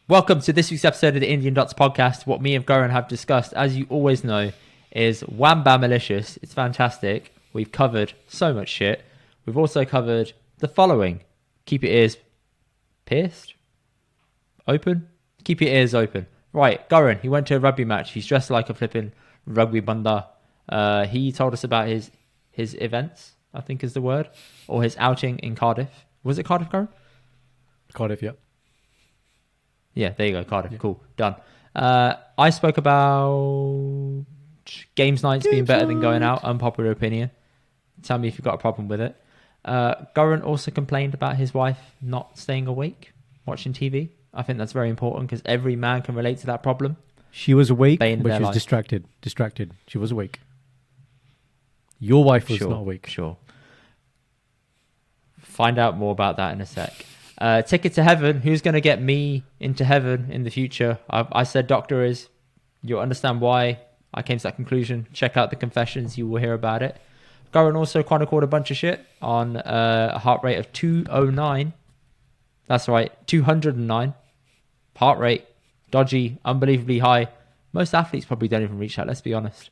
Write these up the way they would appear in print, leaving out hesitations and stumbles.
Welcome to this week's episode of the Indian Dots podcast. What me and Karan have discussed, as you always know, is Wham Bam Malicious. It's fantastic. We've covered so much shit. We've also covered the following. Keep your ears pierced? Open? Keep your ears open. Right, Karan, he went to a rugby match. He's dressed like a flipping rugby banda. He told us about his events, I think is the word, or his outing in Cardiff. Was it Cardiff, Karan? Cardiff, yeah. Yeah, there you go, Cardiff. Yeah. Cool, done. I spoke about games nights being better than going out. Unpopular opinion. Tell me if you've got a problem with it. Karan also complained about his wife not staying awake, watching TV. I think that's very important because every man can relate to that problem. She was awake, but she was distracted. She was awake. Your wife was not awake. Sure. Find out more about that in a sec. Ticket to heaven. Who's going to get me into heaven in the future? I said Doctor is. You'll understand why I came to that conclusion. Check out the confessions. You will hear about it. Karan also chronicled a bunch of shit on a heart rate of 209. That's right, 209. Heart rate, dodgy, unbelievably high. Most athletes probably don't even reach that, let's be honest.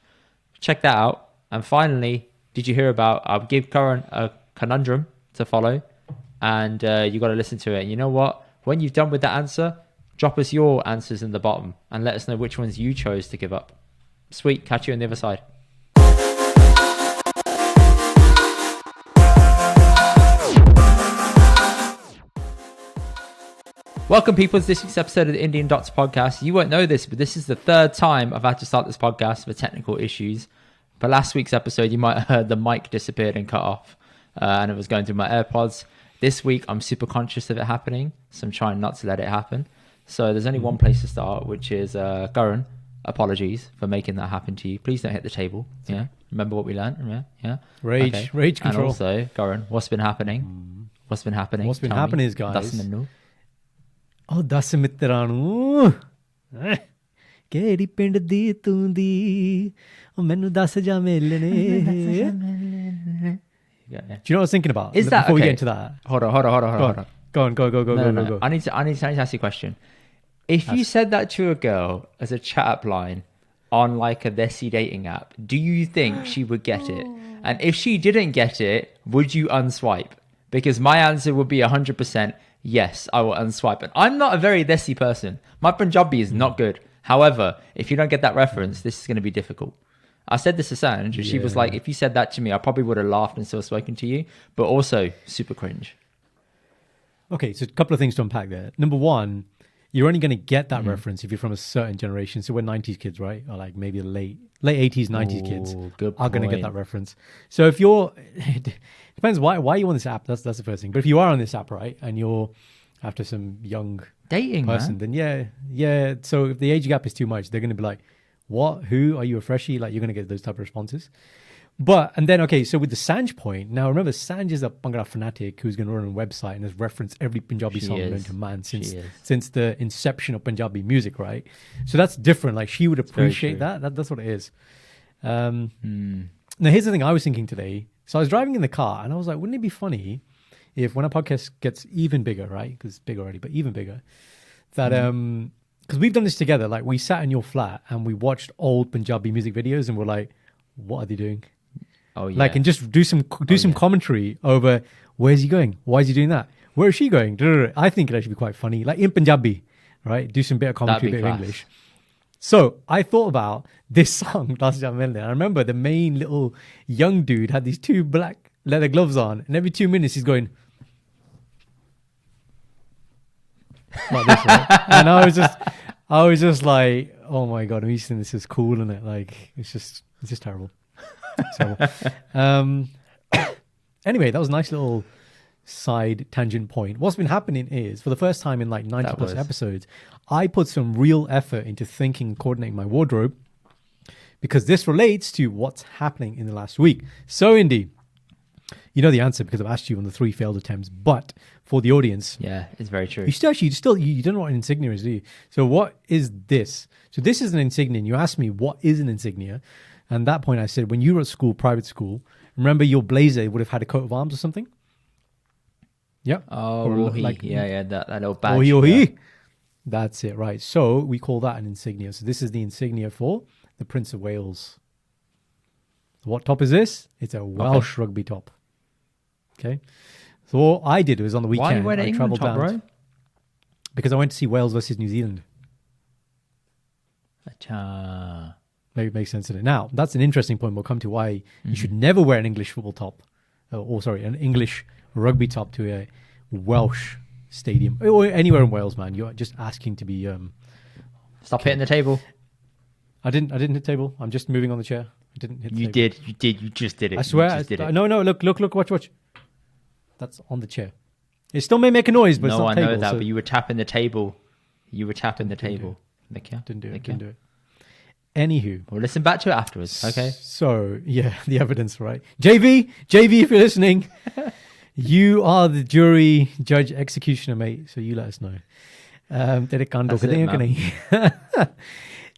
Check that out. And finally, did you hear about, I'll give Karan a conundrum to follow. And you got to listen to it. And you know what? When you've done with that answer, drop us your answers in the bottom and let us know which ones you chose to give up. Sweet. Catch you on the other side. Welcome, people, to this week's episode of the Indian Dots podcast. You won't know this, but this is the third time I've had to start this podcast for technical issues. But last week's episode, you might have heard the mic disappeared and cut off, and it was going through my AirPods. This week, I'm super conscious of it happening, so I'm trying not to let it happen. So there's only one place to start, which is Karan. Apologies for making that happen to you. Please don't hit the table. Yeah, remember what we learned. Yeah. Rage control. And also, Karan, what's been happening? What's been happening? What's been happening is, guys. That's menu. Oh, 10 ਮਿੱਤਰਾਂ ਨੂੰ ਕਿਹੜੀ ਪਿੰਡ ਦੀ ਤੂੰ ਦੀ ਉਹ ਮੈਨੂੰ ਦੱਸ ਜਾ ਮਿਲਣੇ. Do you know what I was thinking about? Is that before okay? we get into that? Hold on. Go. I need to ask you a question. If you said that to a girl as a chat up line on like a Desi dating app, do you think she would get it? And if she didn't get it, would you unswipe? Because my answer would be 100%. Yes, I will unswipe. And I'm not a very Desi person. My Punjabi is not good. However, if you don't get that reference, this is going to be difficult. I said this to Sanj. She was like, if you said that to me, I probably would have laughed and still spoken to you. But also, super cringe. Okay, so a couple of things to unpack there. Number one, you're only going to get that reference if you're from a certain generation. So we're 90s kids, right? Or like maybe the late 80s, 90s kids are going to get that reference. So if you're... Depends why you on this app. That's the first thing. But if you are on this app, right, and you're after some young dating person, man. Then yeah. So if the age gap is too much, they're going to be like, "What? Who? Are you a freshie?" Like you're going to get those type of responses. And then okay, so with the Sanj point, now remember Sanj is a Bhangra fanatic who's going to run a website and has referenced every Punjabi song known to man since the inception of Punjabi music, right? So that's different. Like she would appreciate that. That's what it is. Now here's the thing I was thinking today. So I was driving in the car and I was like, wouldn't it be funny if when our podcast gets even bigger, right? Because it's big already, but even bigger, that, because we've done this together. Like we sat in your flat and we watched old Punjabi music videos and we're like, what are they doing? Oh, yeah. Like, and just do some commentary over where's he going? Why is he doing that? Where is she going? I think it actually be quite funny. Like in Punjabi, right? Do some bit of commentary, bit of English. So I thought about this song, Das Jamel. I remember the main little young dude had these 2 black leather gloves on, and every 2 minutes he's going like this, right? And I was just like, oh my god, I'm used to this is cool, isn't it? Like it's just terrible. It's terrible. Anyway, that was a nice little side tangent point. What's been happening is, for the first time in like 90 plus episodes, I put some real effort into thinking and coordinating my wardrobe because this relates to what's happening in the last week. So, Indy, you know the answer because I've asked you on the 3 failed attempts, but for the audience... Yeah, it's very true. You don't know what an insignia is, do you? So what is this? So this is an insignia. And you asked me, what is an insignia? And at that point I said, when you were at school, private school, remember your blazer would have had a coat of arms or something? Yeah. Oh, like, that little badge. Yeah. That's it, right. So we call that an insignia. So this is the insignia for the Prince of Wales. What top is this? It's a Welsh rugby top. Okay. So what I did was on the weekend, Why are you wearing an I England traveled top, down bro? because I went to see Wales versus New Zealand. Acha. Maybe it makes sense in it. Now, that's an interesting point. We'll come to why you should never wear an English football top. An English rugby top to a Welsh stadium. Or anywhere in Wales, man. You're just asking to be... Stop hitting the table. I didn't hit the table. I'm just moving on the chair. I didn't hit the table. You just did it. I swear. You just did it. No, look, watch. That's on the chair. It still may make a noise, but it's No, not I table, know that, so- but you were tapping the table. You were tapping the table. Didn't do it. Anywho. We'll listen back to it afterwards, okay? So, yeah, the evidence, right? JV, if you're listening, you are the jury, judge, executioner, mate. So you let us know. That's it, man.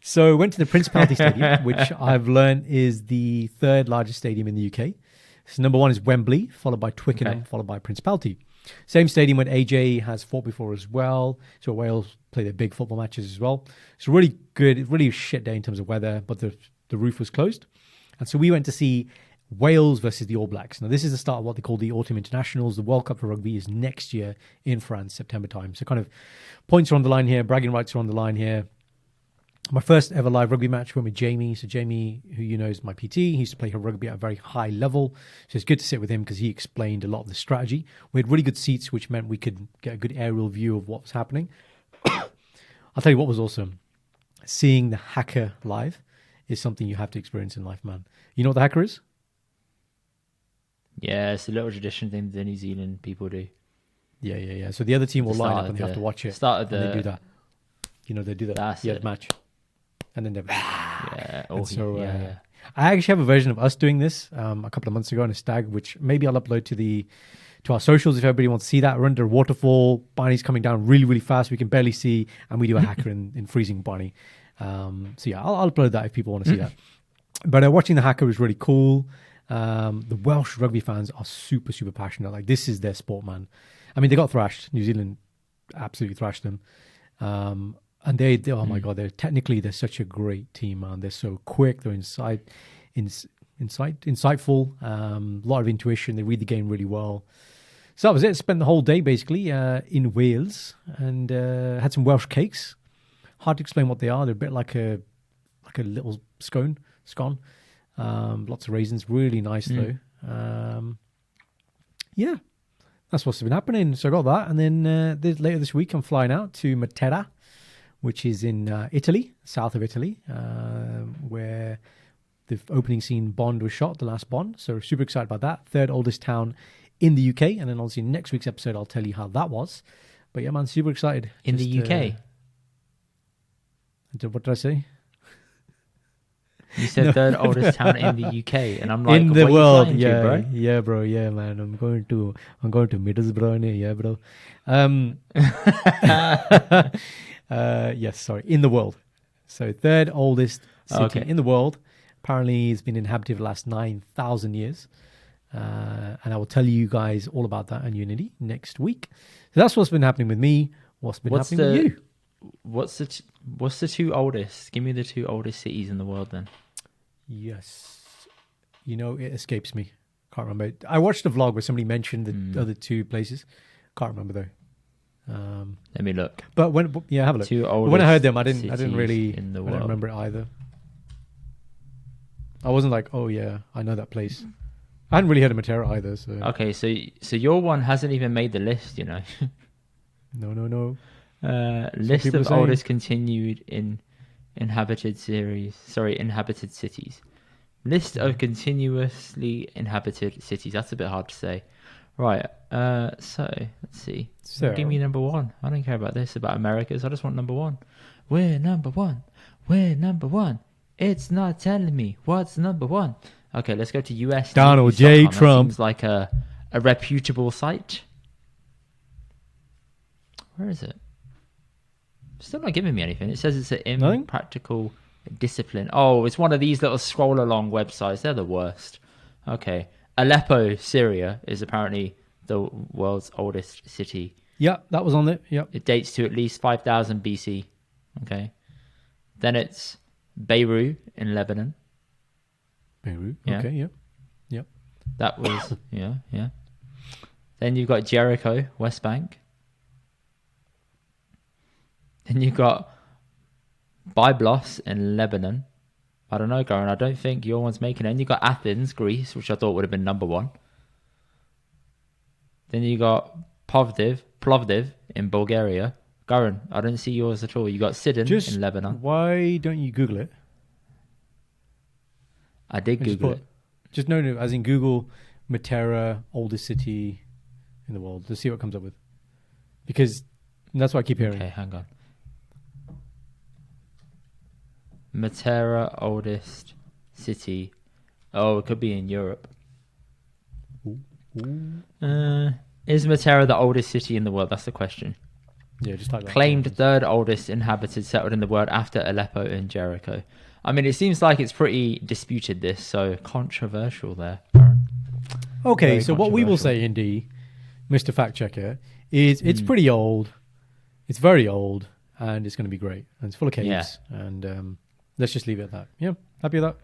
So went to the Principality Stadium, which I've learned is the third largest stadium in the UK. So number one is Wembley, followed by Twickenham, followed by Principality. Same stadium where AJ has fought before as well. So Wales play their big football matches as well. It's really good, really a shit day in terms of weather, but the roof was closed. And so we went to see Wales versus the All Blacks. Now this is the start of what they call the Autumn Internationals. The World Cup for rugby is next year in France, September time. So kind of points are on the line here, bragging rights are on the line here. My first ever live rugby match went with Jamie. So Jamie, who you know is my PT, he used to play rugby at a very high level. So it's good to sit with him because he explained a lot of the strategy. We had really good seats, which meant we could get a good aerial view of what was happening. I'll tell you what was awesome. Seeing the Hacker live is something you have to experience in life, man. You know what the Hacker is? Yeah, it's a little tradition thing the New Zealand people do. Yeah. So the other team will line up and they have to watch it. They do that. You know, they do that. That's the it. match. And then they... Yeah. And so I actually have a version of us doing this a couple of months ago on a stag, which maybe I'll upload to our socials if everybody wants to see that. We're under a waterfall. Barney's coming down really, really fast. We can barely see. And we do a Hacker in freezing Barney. So yeah, I'll upload that if people want to see that. But watching the Hacker was really cool. The Welsh rugby fans are super, super passionate. Like, this is their sport, man. I mean, they got thrashed. New Zealand absolutely thrashed them. And they oh my God, they're such a great team, man. They're so quick. They're insightful. A lot of intuition. They read the game really well. So that was it. Spent the whole day basically in Wales and had some Welsh cakes. Hard to explain what they are. They're a bit like a little scone. Lots of raisins. Really nice though. Yeah, that's what's been happening. So I got that, and then later this week I'm flying out to Matera, which is in Italy, south of Italy, where the opening scene Bond was shot, the last Bond. So super excited about that. Third oldest town in the UK. And then obviously next week's episode, I'll tell you how that was. But yeah, man, super excited. In the UK? What did I say? You said third oldest town in the UK. And I'm like, in the what world. are you flying to, bro? Yeah, bro. Yeah, man. I'm going to Middlesbrough. Yeah, bro. Yes, sorry. In the world. So third oldest city in the world. Apparently it's been inhabited for the last 9,000 years. And I will tell you guys all about that and Unity next week. So that's what's been happening with me. What's been happening with you? What's the two oldest? Give me the two oldest cities in the world then. Yes. You know, it escapes me. Can't remember. I watched a vlog where somebody mentioned the other two places. Can't remember though. Let me look. But have a look. But when I heard them, I didn't really. I don't remember it either. I wasn't like, oh yeah, I know that place. I hadn't really heard of Matera either. So okay, so your one hasn't even made the list, you know. No. List of oldest continued inhabited cities. List of continuously inhabited cities. That's a bit hard to say. Right. So let's see. So, give me number one. I don't care about this about Americas. I just want number one. We're number one. It's not telling me what's number one. Okay, let's go to US. Donald J. Trump. Seems like a reputable site. Where is it? Still not giving me anything. It says it's an impractical discipline. Oh, it's one of these little scroll along websites. They're the worst. Okay. Aleppo, Syria is apparently the world's oldest city. Yeah, that was on it. Yep. It dates to at least 5000 BC. Okay. Then it's Beirut in Lebanon. Beirut. Yeah. Okay. Yep. Yep. That was, yeah. Then you've got Jericho, West Bank. Then you've got Byblos in Lebanon. I don't know, Garan. I don't think your one's making it. And you got Athens, Greece, which I thought would have been number one. Then you got Plovdiv in Bulgaria. Garan, I don't see yours at all. You got Sidon in Lebanon. Why don't you Google it? I did Google it. Just no, as in Google Matera, oldest city in the world. Let's see what it comes up with. Because that's what I keep hearing. Okay, hang on. Matera, oldest city. Oh, it could be in Europe. Is Matera the oldest city in the world? That's the question. Yeah, just type that. Claimed third oldest inhabited settled in the world after Aleppo and Jericho. I mean, it seems like it's pretty disputed, this, so controversial there. Okay, Very so what we will say, Indy, Mr. Fact Checker, is it's pretty old. It's very old, and it's going to be great. And it's full of caves. Yeah. And let's just leave it at that. Yeah, happy with that.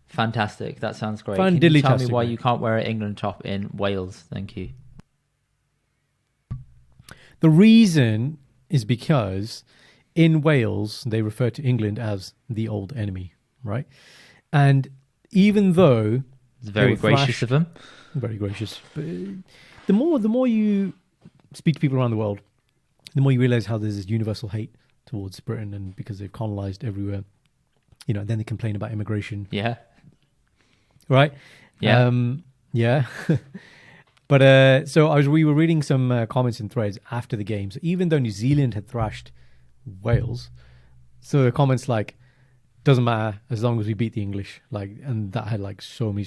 Fantastic. That sounds great. Can you tell me why you can't wear an England top in Wales? Thank you. The reason is because in Wales, they refer to England as the old enemy, right? And even though... It's very gracious of them. Very gracious. But the more you speak to people around the world, the more you realize how there's this universal hate towards Britain, and because they've colonized everywhere, then they complain about immigration. Yeah. Right? Yeah. Yeah. But we were reading some comments and threads after the game. So even though New Zealand had thrashed Wales, so the comments like, doesn't matter as long as we beat the English, and that had so many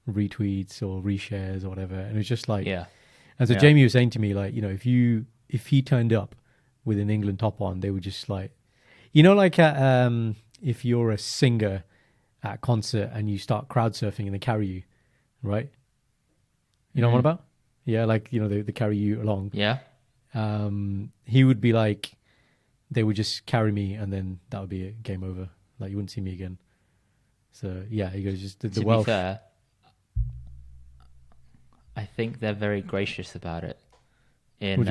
retweets or reshares or whatever, and it was just like, yeah. And so Jamie was saying to me if he turned up with an England top on, they would just if you're a singer at a concert and you start crowd surfing and they carry you, right? You know what I'm about? Yeah, they carry you along. Yeah. He would be like, they would just carry me, and then that would be it, game over. You wouldn't see me again. So yeah, he goes, just the Welsh. To be fair, I think they're very gracious about it in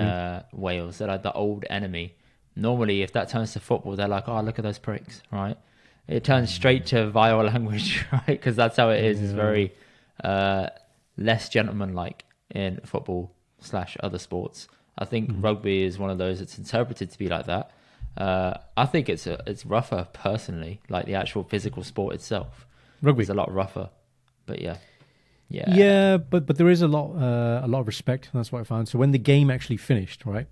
Wales. They're like the old enemy. Normally, if that turns to football, they're like, oh, look at those pricks, right? It turns straight to vile language, right? Because that's how it is. Yeah. It's very less gentlemanlike in football / other sports. I think rugby is one of those that's interpreted to be like that. I think it's rougher personally, like the actual physical sport itself. Rugby is a lot rougher, but yeah, but there is a lot of respect. That's what I found. So when the game actually finished, right,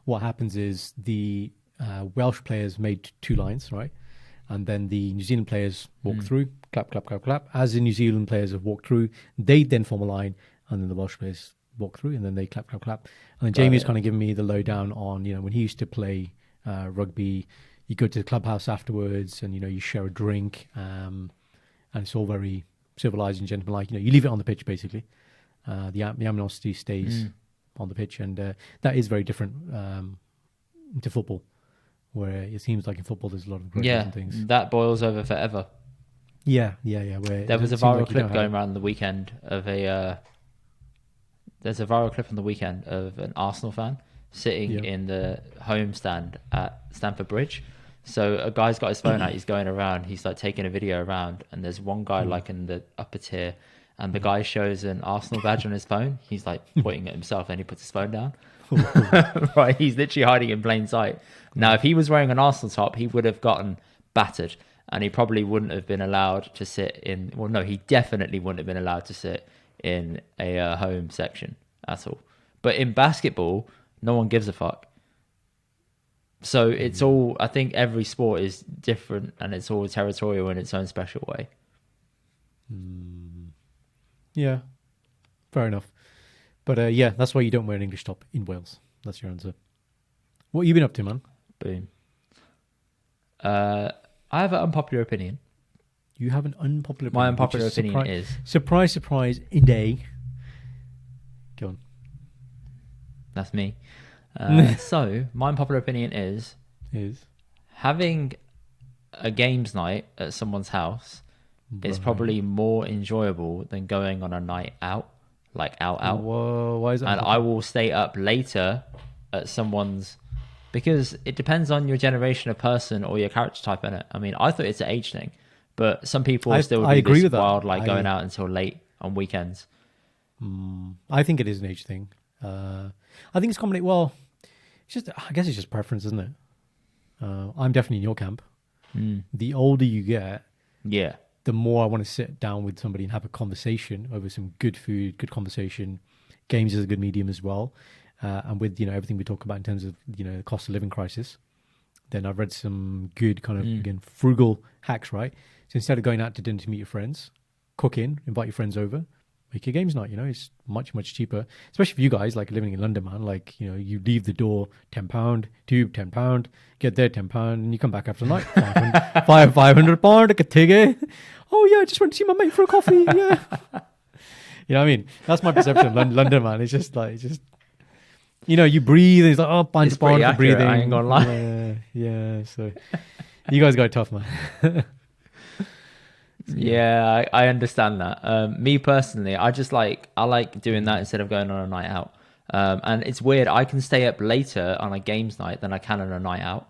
what happens is the Welsh players made 2 lines, right, and then the New Zealand players walk through, clap, clap, clap, clap. As the New Zealand players have walked through, they then form a line, and then the Welsh players walk through, and then they clap, clap, clap. And then Jamie's kind of giving me the lowdown on, when he used to play rugby, you go to the clubhouse afterwards, and you share a drink, and it's all very civilized and gentlemanlike. You leave it on the pitch basically. The animosity stays on the pitch, and that is very different to football, where it seems like in football there's a lot of grudges and things. That boils over forever. Yeah. Where there was a viral clip going around the weekend of There's a viral clip on the weekend of an Arsenal fan sitting in the home stand at Stamford Bridge. So a guy's got his phone out, he's going around, he's taking a video around, and there's one guy in the upper tier, and the guy shows an Arsenal badge on his phone. He's pointing at himself, and he puts his phone down. Right, he's literally hiding in plain sight. Now, if he was wearing an Arsenal top, he would have gotten battered, and he probably wouldn't have been allowed to sit in. Well, no, he definitely wouldn't have been allowed to sit in a home section at all. But in basketball, no one gives a fuck. So it's all, I think every sport is different, and it's all territorial in its own special way. Yeah, fair enough. But that's why you don't wear an English top in Wales. That's your answer. What have you been up to, man? Boom. I have an unpopular opinion. You have an unpopular opinion? My unpopular opinion is... Surprise, surprise, Indy. Go on. That's me. So my unpopular opinion is having a games night at someone's house is probably more enjoyable than going on a night out, like out. Whoa, why is that? And I will stay up later at someone's, because it depends on your generation of person or your character type in it. I mean, I thought it's an age thing, but some people still I do agree this with that. wild, like going out until late on weekends. I think it is an age thing. I think it's combination. Well, it's just, I guess it's just preference, isn't it? I'm definitely in your camp. The older you get, Yeah. the more I want to sit down with somebody and have a conversation over some good food, good conversation. Games is a good medium as well. And with, everything we talk about in terms of, the cost of living crisis, then I've read some good kind of, again, frugal hacks, right? So instead of going out to dinner to meet your friends, cook in, invite your friends over, make a games night, it's much, much cheaper. Especially for you guys, like living in London, man, like, you leave the door, £10, tube, £10, get there, £10, and you come back after the night, £500, a ticket. Oh yeah, I just went to see my mate for a coffee, yeah. You know what I mean? That's my perception of London, man. It's just like, you breathe, and it's like, oh, It's pretty for accurate, breathing. I ain't gonna lie. Yeah, so you guys got it tough, man. Yeah, I understand that. Me personally, I like doing that instead of going on a night out. And it's weird. I can stay up later on a games night than I can on a night out,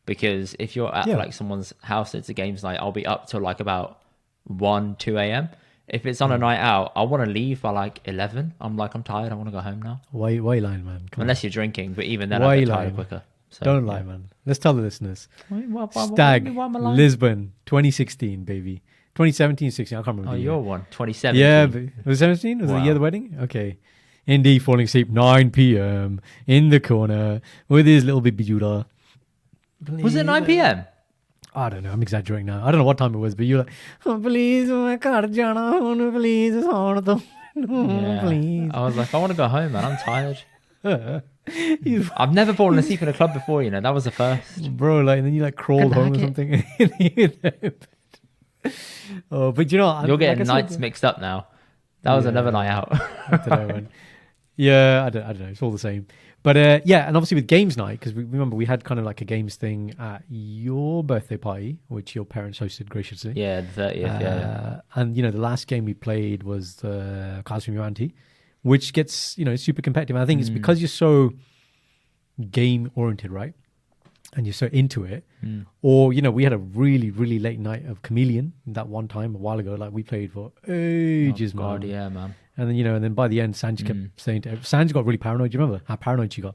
because if you're at like someone's house, it's a games night. I'll be up till like about 1, 2 a.m. If it's on a night out, I want to leave by like 11. I'm tired. I want to go home now. Why you lying, man? Unless you're drinking, but even then Why I you get tired lying? quicker. So, Don't lie, man. Let's tell the listeners. Why Stag, am I lying? Lisbon, 2016, baby. 2017, 16, I can't remember. Oh, the year. you're one. 2017. Yeah, was it 17? Was it the year of the wedding? Okay. Indy falling asleep 9 p.m. in the corner with his little baby Judah. Was it 9 p.m.? I don't know. I'm exaggerating now. I don't know what time it was, but you're like, oh, please, my car jana, please, it's hard though. Please. I was like, I want to go home, man. I'm tired. I've never fallen asleep in a club before, that was the first. Bro, like, and then you like crawled home or something. Oh, but you're getting nights mixed up now. That was another night out. I don't know, man. Yeah, I don't know. It's all the same. But and obviously with games night, because remember we had kind of like a games thing at your birthday party, which your parents hosted graciously. Yeah, the 30th. Yeah. And the last game we played was the Cards from Your Auntie, which gets super competitive. And I think it's because you're so game oriented, right? And you're so into it. Or, we had a really, really late night of Chameleon that one time a while ago. Like we played for ages, man. Yeah, man. And then, and then by the end, Sanj kept saying to everyone, Sanj got really paranoid. Do you remember how paranoid she got?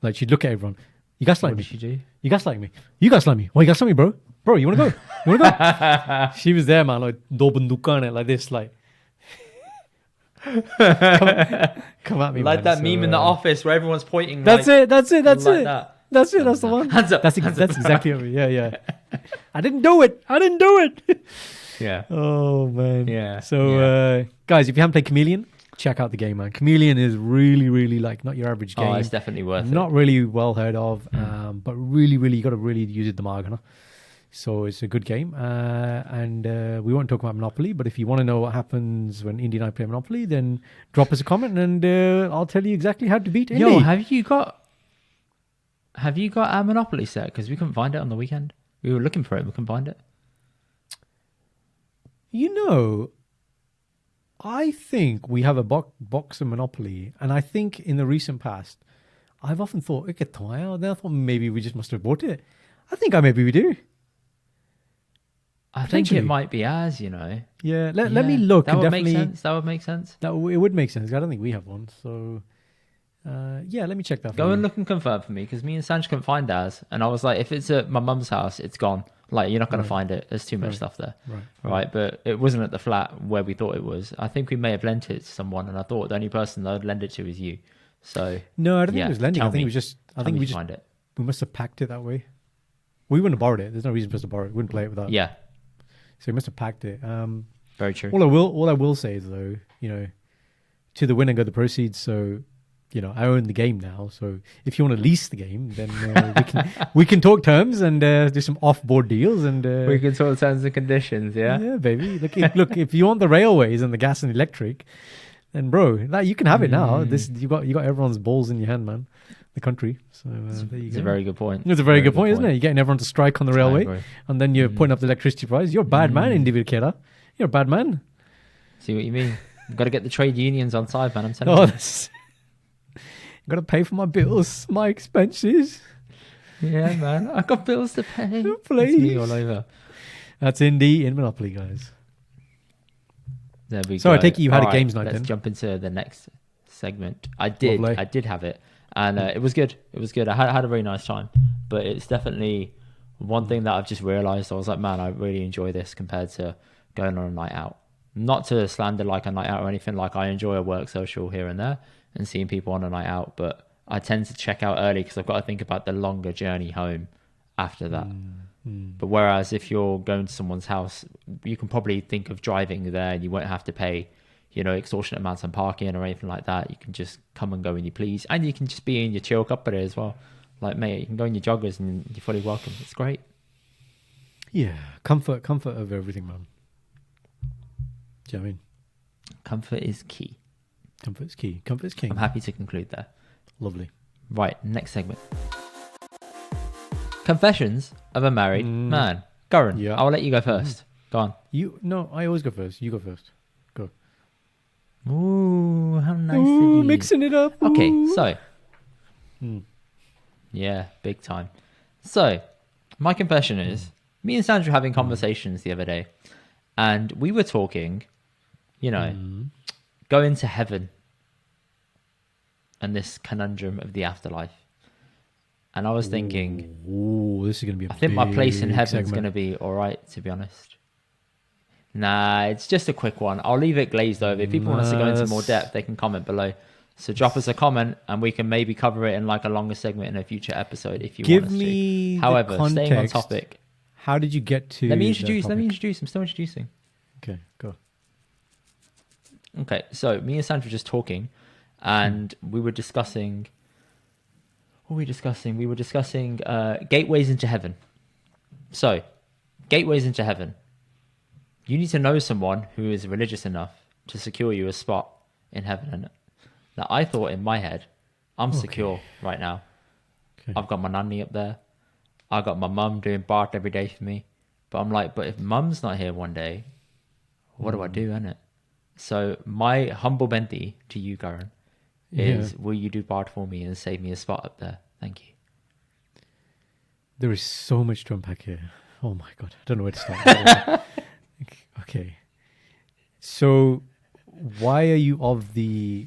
Like she'd look at everyone. You gaslight me. What did she do? You gaslight me. You gaslight me. Why you gaslight me, bro? Bro, you want to go? You want to go? She was there, man. Like, do banduka on it like this, like. come at me, like man. that meme in the office where everyone's pointing. That's like, it. That's it. That's like it. That. That's it. That's the one. Hands up. That's exactly what. Yeah. I didn't do it. Yeah. Oh man. Yeah. So guys, if you haven't played Chameleon, check out the game, man. Chameleon is really, really like not your average game. Oh, it's definitely worth it. Not really well heard of, but really, really, you got to really use it the mark. So it's a good game. And we won't talk about Monopoly, but if you want to know what happens when Indy and I play Monopoly, then drop us a comment and I'll tell you exactly how to beat Indy. Yo, have you got our Monopoly set? Because we couldn't find it on the weekend. We were looking for it. We couldn't find it. I think we have a box of Monopoly, and I think in the recent past, I've often thought, then I thought maybe we just must have bought it. I think maybe we do. I think it might be ours, Yeah, let me look. That would make sense. That would make sense. It would make sense. I don't think we have one. So, let me check that. Go and look and confirm for me, because me and Sanj couldn't find ours. And I was like, if it's at my mum's house, it's gone. Like, you're not going to find it. There's too much stuff there. Right. But it wasn't at the flat where we thought it was. I think we may have lent it to someone, and I thought the only person that I'd lend it to is you. So no, I don't think it was lending. I think it was just. I think we just find it. We must have packed it that way. We wouldn't have borrowed it. There's no reason for us to borrow it. We wouldn't play it without. Yeah. So we must have packed it. Very true. All I will say is though, to the winner go the proceeds. So, I own the game now. So if you want to lease the game, then we can talk terms and do some off-board deals and we can talk terms and conditions. Yeah. Yeah, baby. Look, if you want the railways and the gas and electric, And bro, like you can have it now. Mm. This you got everyone's balls in your hand, man. The country. So there you It's go. a very good point. It's a very good point, isn't it? You're getting everyone to strike on the I railway, agree. and then you're putting up the electricity price. You're a bad man, Indy Karan. You're a bad man. See what you mean? You've got to get the trade unions on side, man. I'm telling Oh, you. that's... got to pay for my bills, my expenses. Yeah, man. I got bills to pay. Please. It's me all over. That's Indy in Monopoly, guys. There we So go. I take it you had All a games night let's then? jump into the next segment. I did. Lovely. I did have it, and it was good. It was good. I had a very nice time, but it's definitely one thing that I've just realised. I was like, man, I really enjoy this compared to going on a night out. Not to slander like a night out or anything. Like I enjoy a work social here and there and seeing people on a night out, but I tend to check out early because I've got to think about the longer journey home after that. But whereas if you're going to someone's house, you can probably think of driving there and you won't have to pay, extortionate amounts on parking or anything like that. You can just come and go when you please. And you can just be in your chill cuppa as well. Like, mate, you can go in your joggers and you're fully welcome. It's great. Yeah, comfort over everything, man. Do you know what I mean? Comfort is key. Comfort's key. Comfort's king. I'm happy to conclude there. Lovely. Right, next segment. Confessions of a Married Man. Karan, Yeah. I'll let you go first. Go on. No, I always go first. You go first. Go. Ooh, how nice of Ooh, you. mixing it up. Okay, Ooh. so. Yeah, big time. So, my confession is, me and Sandra were having conversations the other day, and we were talking, going to heaven and this conundrum of the afterlife. And I was thinking, Ooh, this is going to be I think my place in big heaven's segment. going to be all right, to be honest. Nah, it's just a quick one. I'll leave it glazed over. If people want us to go into more depth, they can comment below. So drop us a comment and we can maybe cover it in like a longer segment in a future episode if you Give want us me to. the However, staying on context. topic. How did you get to Let me that introduce. topic? I'm still introducing. Okay, go. Okay, so me and Sandra were just talking and we were discussing... What were we discussing? We were discussing gateways into heaven. So, gateways into heaven. You need to know someone who is religious enough to secure you a spot in heaven. And now, I thought in my head, I'm secure right now. Okay. I've got my nanny up there. I got my mum doing bath every day for me. But I'm like, but if mum's not here one day, what do I do, innit? So my humble benti to you, Karan, is will you do bath for me and save me a spot up there? Thank you. There is so much to unpack here. Oh my God. I don't know where to start. Okay. So why are you of the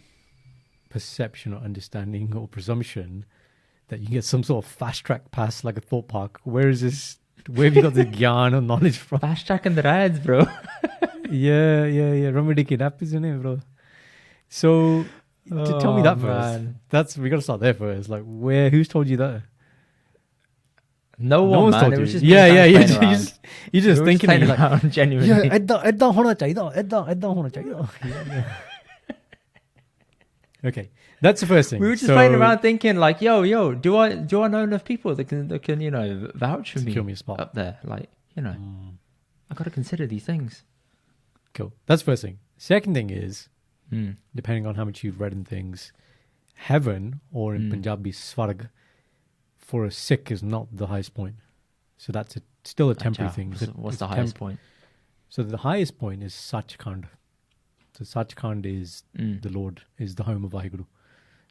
perception or understanding or presumption that you can get some sort of fast track pass like a thought park? Where is this? Where have you got the gyan or knowledge from? Fast track in the rides, bro. Yeah. Remedy kidnap, isn't it, bro? So tell me that first. man. We got to start there first. Like, who's told you that? No one's man. told It you. was just Yeah. me and Sandra You're playing just, around. you're just We were thinking playing like, around, genuinely. yeah, ਏਦਾਂ ਹੋਣਾ ਚਾਹੀਦਾ, ਏਦਾਂ ਹੋਣਾ ਚਾਹੀਦਾ. Okay, that's the first thing. We were just playing around thinking like, yo, do I know enough people that can vouch for me Secure me a spot. up there? Like, I got to consider these things. Cool. That's the first thing. Second thing is, Mm. depending on how much you've read in things, heaven, or in Punjabi, swarg, for a Sikh is not the highest point. So that's still a temporary thing. What's the highest point? So the highest point is Sachkhand. So Sachkhand is the Lord, is the home of Vaheguru.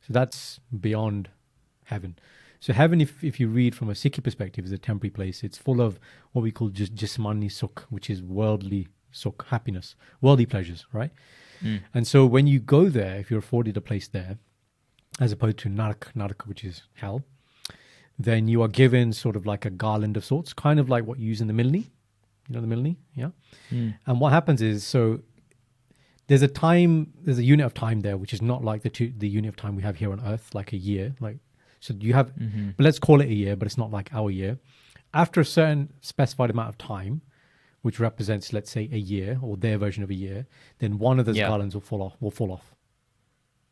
So that's beyond heaven. So heaven, if you read from a Sikhi perspective, is a temporary place. It's full of what we call just jismani sukh, which is worldly sukh, happiness, worldly pleasures, right? And so when you go there, if you're afforded a place there, as opposed to narak, which is hell, then you are given sort of like a garland of sorts, kind of like what you use in the Milni. You know the Milni? Yeah. And what happens is, so there's a unit of time there, which is not like the unit of time we have here on Earth, like a year. Like, so you have, but let's call it a year, but it's not like our year. After a certain specified amount of time, which represents, let's say, a year or their version of a year, then one of those garlands will fall off.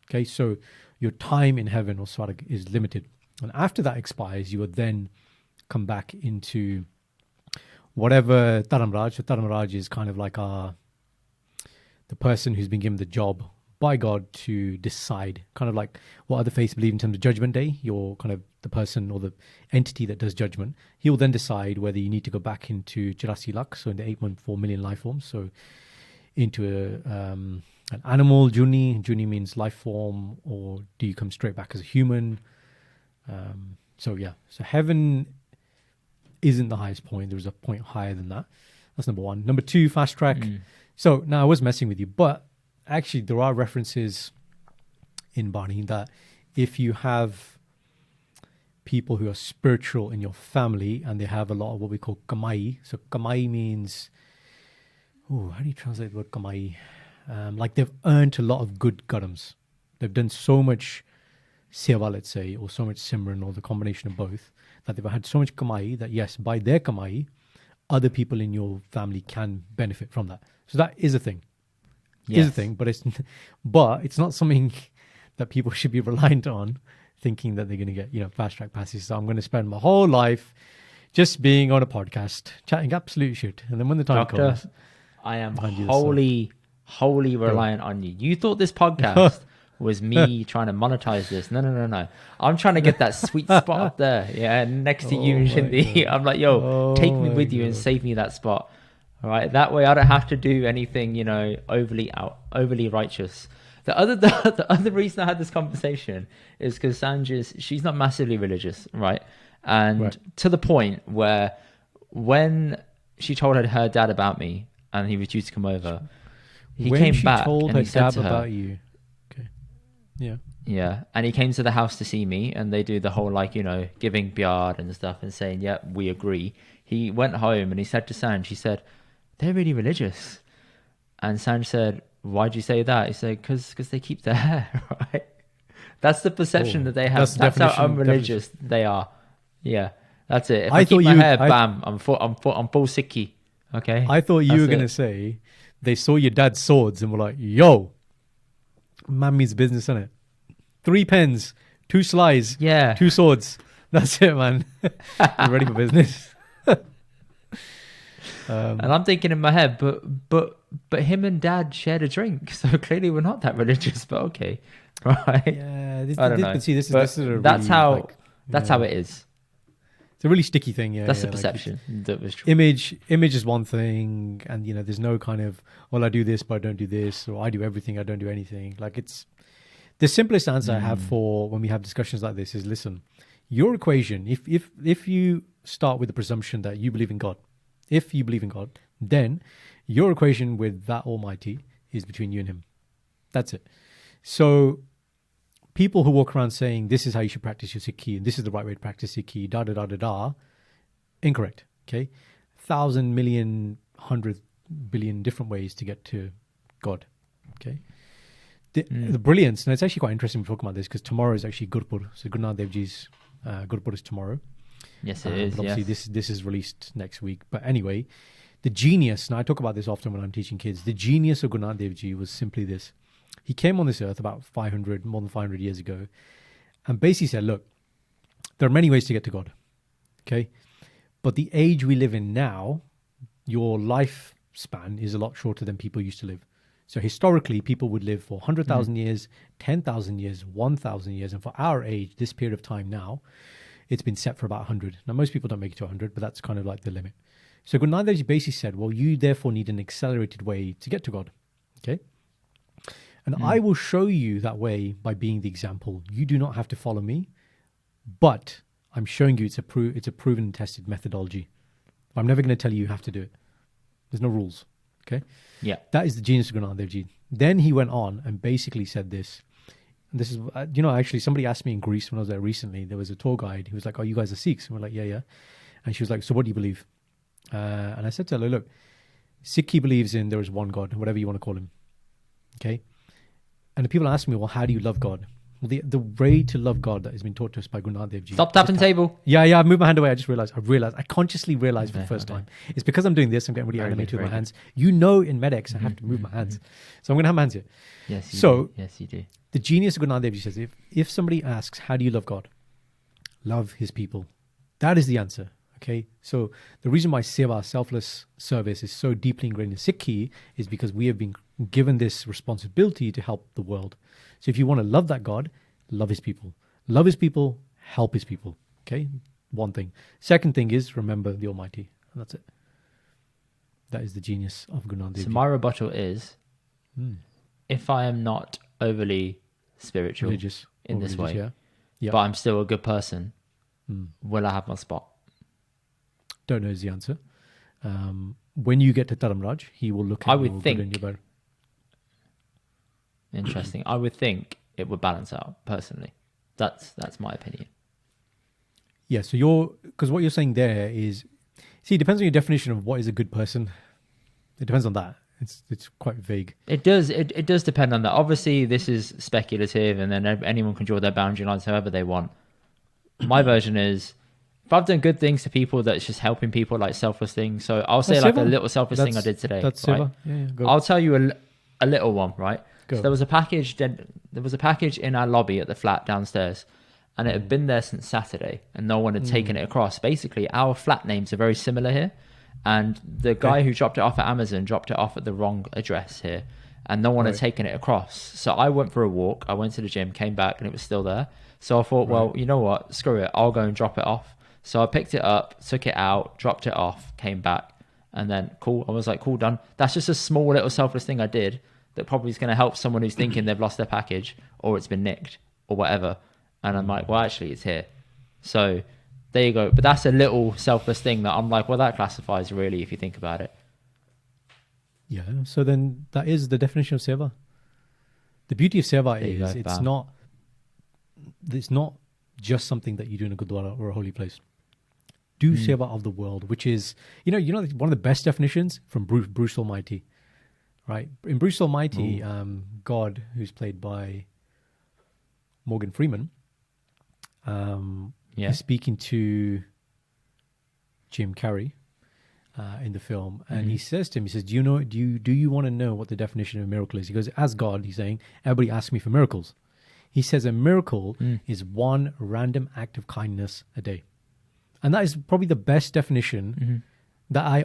Okay, so your time in heaven or swarg is limited. And after that expires, you will then come back into whatever Dharamraj. So Dharamraj is kind of like the person who's been given the job by God to decide, kind of like what other faiths believe in terms of Judgment Day. You're kind of the person or the entity that does judgment. He will then decide whether you need to go back into Chirasi Lakh, so in the 8.4 million life forms, so into an animal, Juni. Juni means life form, or do you come straight back as a human? So heaven isn't the highest point. There's a point higher than that. That's number one. Number two, fast track. So now I was messing with you, but actually there are references in Bani that if you have people who are spiritual in your family and they have a lot of what we call kamai. So kamai means, how do you translate the word kamai? Like they've earned a lot of good karams. They've done so much seva, let's say, or so much simran, or the combination of both, that they've had so much kamai that yes, by their kamai, other people in your family can benefit from that. So that is a thing. Is a thing, but it's not something that people should be reliant on, thinking that they're going to get fast track passes. So I'm going to spend my whole life just being on a podcast chatting absolute shit, and then when the time comes, I am wholly reliant on you. You thought this podcast was me trying to monetize this? No. I'm trying to get that sweet spot up there, next to you and Shindy. I'm like, take me with you and save me that spot. All right, that way I don't have to do anything, overly righteous. The other reason I had this conversation is because she's not massively religious, right? And to the point where when she told her dad about me and he was due to come over, he came back and he said to her about you. Okay. Yeah, and he came to the house to see me, and they do the whole giving biard and stuff and saying, "Yeah, we agree." He went home and he said to Sanj, he said, "They're really religious." And Sanj said, "Why'd you say that?" He said, because they keep their hair, right? That's the perception that they have. That's how unreligious they are. Yeah, that's it. If I keep my hair, bam, I'm full Sikhi. Okay. I thought you were going to say they saw your dad's swords and were like, "Yo, man means business, innit? 3 pens, 2 slides, 2 swords. That's it, man. You're ready for business." And I'm thinking in my head, but him and dad shared a drink, so clearly we're not that religious. But okay, right? Yeah, I don't know. But see, this is a that's really, how it is. It's a really sticky thing. Yeah, that's the perception that was true. Image is one thing, and there's no kind of, well, I do this, but I don't do this, or I do everything, I don't do anything. Like, it's the simplest answer I have for when we have discussions like this is, listen, your equation. If you start with the presumption that you believe in God. If you believe in God, then your equation with that Almighty is between you and Him. That's it. So people who walk around saying this is how you should practice your Sikhi, and this is the right way to practice Sikhi, incorrect. Okay, 1,000 million, 100 billion different ways to get to God. Okay, the brilliance, and it's actually quite interesting to talk about this because tomorrow is actually Gurpur. So Guru Nanak Dev Ji's Gurpur is tomorrow. Yes, it is. But obviously, this is released next week. But anyway, the genius, and I talk about this often when I'm teaching kids, the genius of Guru Nanak Dev Ji was simply this. He came on this earth about more than 500 years ago, and basically said, look, there are many ways to get to God, okay? But the age we live in now, your lifespan is a lot shorter than people used to live. So historically, people would live for 100,000 years, 10,000 years, 1,000 years. And for our age, this period of time now, it's been set for about 100. Now, most people don't make it to 100, but that's kind of like the limit. So Guru Nanak Dev Ji basically said, well, you therefore need an accelerated way to get to God, okay? And I will show you that way by being the example. You do not have to follow me, but I'm showing you it's a proven and tested methodology. I'm never going to tell you have to do it. There's no rules, okay? Yeah. That is the genius of Guru Nanak Dev Ji. Then he went on and basically said this. This is, actually somebody asked me in Greece when I was there recently, there was a tour guide who was like, oh, you guys are Sikhs? And we're like, yeah. And she was like, so what do you believe? And I said to her, look, Sikhi believes in there is one God, whatever you want to call him. Okay? And the people ask me, well, how do you love God? Well, the way to love God that has been taught to us by Guru Nanak Dev Ji. Stop tapping table. Yeah, I moved my hand away. I consciously realized for the first time. It's because I'm doing this, I'm getting really animated with my hands. You know, in Medex, I have to move my hands. So I'm going to have my hands here. Yes, you do. Yes, you do. The genius of Guru Nanak Dev Ji says, if somebody asks, how do you love God? Love his people. That is the answer. Okay, so the reason why seva, selfless service, is so deeply ingrained in Sikhi is because we have been given this responsibility to help the world. So if you want to love that God, love his people. Love his people, help his people. Okay? One thing. Second thing is remember the Almighty. And that's it. That is the genius of Guru Nanak Dev So Ji. my rebuttal is, if I am not overly spiritual Religious. in or this religious, way, Yeah. Yeah. but I'm still a good person, will I have my spot? Don't know is the answer. When you get to Dharamraj, he will look at I would your good think- and your bad. Interesting. I would think it would balance out, personally. That's my opinion. Yeah, so because what you're saying there is, see, it depends on your definition of what is a good person. It depends on that. It's quite vague. It does depend on that. Obviously, this is speculative, and then anyone can draw their boundary lines however they want. My version is, if I've done good things to people, that's just helping people, like selfless things. So I'll say That's like seva. a little selfish thing I did today. That's right? seva. Yeah, go. I'll tell you a little one, right? Go. So there was a package in our lobby at the flat downstairs, and it had been there since Saturday, and no one had taken it across. Basically, our flat names are very similar here, and the guy who dropped it off at Amazon dropped it off at the wrong address here, and no one had taken it across. So I went for a walk, I went to the gym, came back, and it was still there. So I thought, well, you know what, screw it, I'll go and drop it off. So I picked it up, took it out, dropped it off, came back, and then cool. I was like, cool, done. That's just a small little selfless thing I did that probably is going to help someone who's thinking they've lost their package or it's been nicked or whatever. And I'm like, well, actually, it's here. So there you go. But that's a little selfless thing that I'm like, well, that classifies really if you think about it. Yeah, so then that is the definition of seva. The beauty of seva There you is go, it's bam. not just something that you do in a gurdwara or a holy place. Do seva of the world, which is, one of the best definitions from Bruce Almighty, right? In Bruce Almighty, God, who's played by Morgan Freeman, is speaking to Jim Carrey in the film, and he says to him, he says, do you want to know what the definition of a miracle is? He goes, as God, he's saying, everybody asks me for miracles. He says a miracle is one random act of kindness a day. And that is probably the best definition that I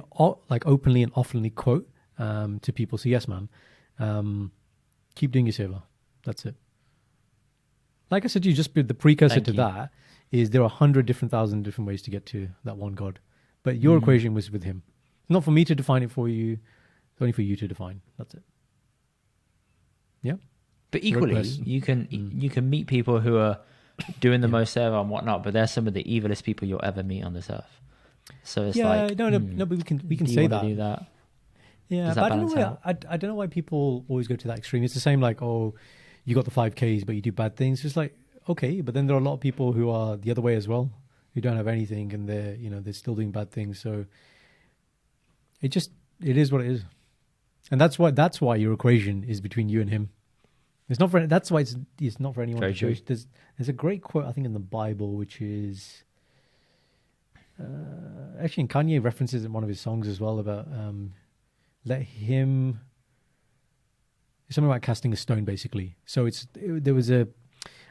like openly and oftenly quote to people. So yes, man, keep doing your seva. That's it. Like I said to you, just the precursor Thank to you. that is there are 100,000 different ways to get to that one God. But your equation was with him. Not for me to define it for you. It's only for you to define. That's it. Yeah. But equally, person. you can meet people who are doing the most seva and whatnot, but they're some of the evilest people you'll ever meet on this earth. So it's like, no, but we can do you say wanna that. do that? Yeah, Does but that I don't know balance why. I don't know why people always go to that extreme. It's the same like, oh, you got the 5Ks, but you do bad things. It's like, okay, but then there are a lot of people who are the other way as well, who don't have anything, and they're still doing bad things. So it is what it is, and that's why your equation is between you and him. It's not for. That's why it's not for anyone Very to true. judge. There's a great quote I think in the Bible, which is actually, and Kanye references in one of his songs as well about let him. It's something about casting a stone, basically. So there was a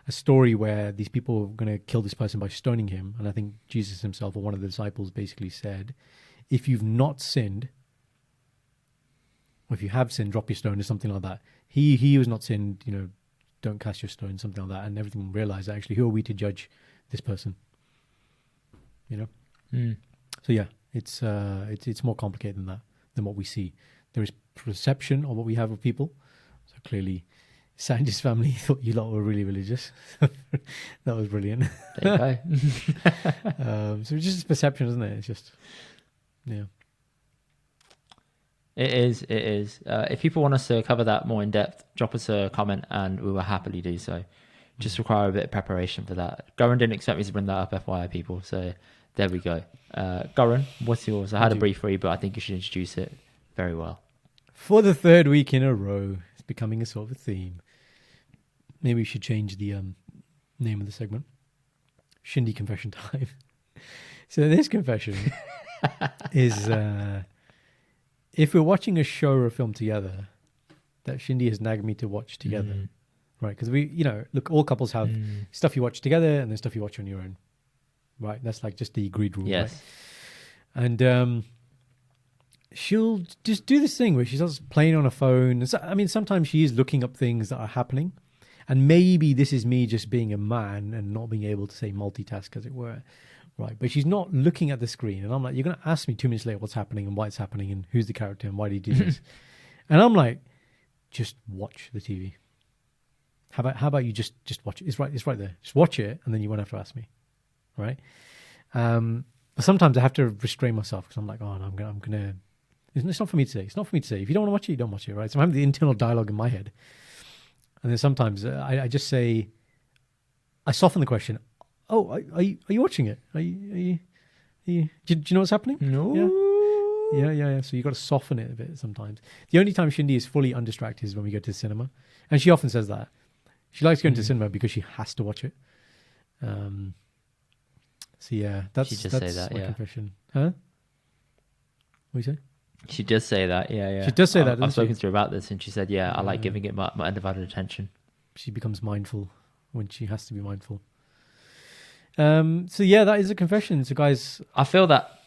story where these people were going to kill this person by stoning him, and I think Jesus himself or one of the disciples basically said, "If you've not sinned, or if you have sinned, drop your stone," or something like that. He who has not sinned, don't cast your stone, something like that. And everyone realized actually, who are we to judge this person? So yeah, it's more complicated than that, than what we see. There is perception of what we have of people. So clearly, Sanjay's family thought you lot were really religious. That was brilliant. There you go. So it's just perception, isn't it? It's just, yeah. It is. If people want us to cover that more in depth, drop us a comment and we will happily do so. Just require a bit of preparation for that. Goran didn't expect me to bring that up, FYI people. So there we go. Goran, what's yours? I had a brief read, but I think you should introduce it very well. For the third week in a row, it's becoming a sort of a theme. Maybe we should change the name of the segment. Shindy confession time. So this confession is if we're watching a show or a film together that Shindy has nagged me to watch together, right? Because we, look, all couples have stuff you watch together and then stuff you watch on your own, right? That's like just the agreed rule, Yes. right? And she'll just do this thing where she starts playing on her phone. I mean, sometimes she is looking up things that are happening. And maybe this is me just being a man and not being able to say multitask, as it were. Right. But she's not looking at the screen. And I'm like, you're going to ask me 2 minutes later what's happening and why it's happening and who's the character and why did he do this? And I'm like, just watch the TV. How about you just watch it? It's right there. Just watch it and then you won't have to ask me. Right. But sometimes I have to restrain myself because I'm like, oh, no, I'm gonna. It's not for me to say. It's not for me to say. If you don't want to watch it, you don't watch it, right? So I'm having the internal dialogue in my head, and then sometimes I just say, I soften the question. Oh, are you watching it? Are you do you know what's happening? No. Yeah. So you got to soften it a bit sometimes. The only time Shindy is fully undistracted is when we go to the cinema, and she often says that she likes going to the cinema because she has to watch it. So yeah, that's say that, my yeah. confession. Huh? What do you say? She does say that, yeah. She does say that, I've doesn't spoken she? to her about this, and she said, yeah, I like giving it my undivided attention. She becomes mindful when she has to be mindful. So yeah, that is a confession. So guys, I feel that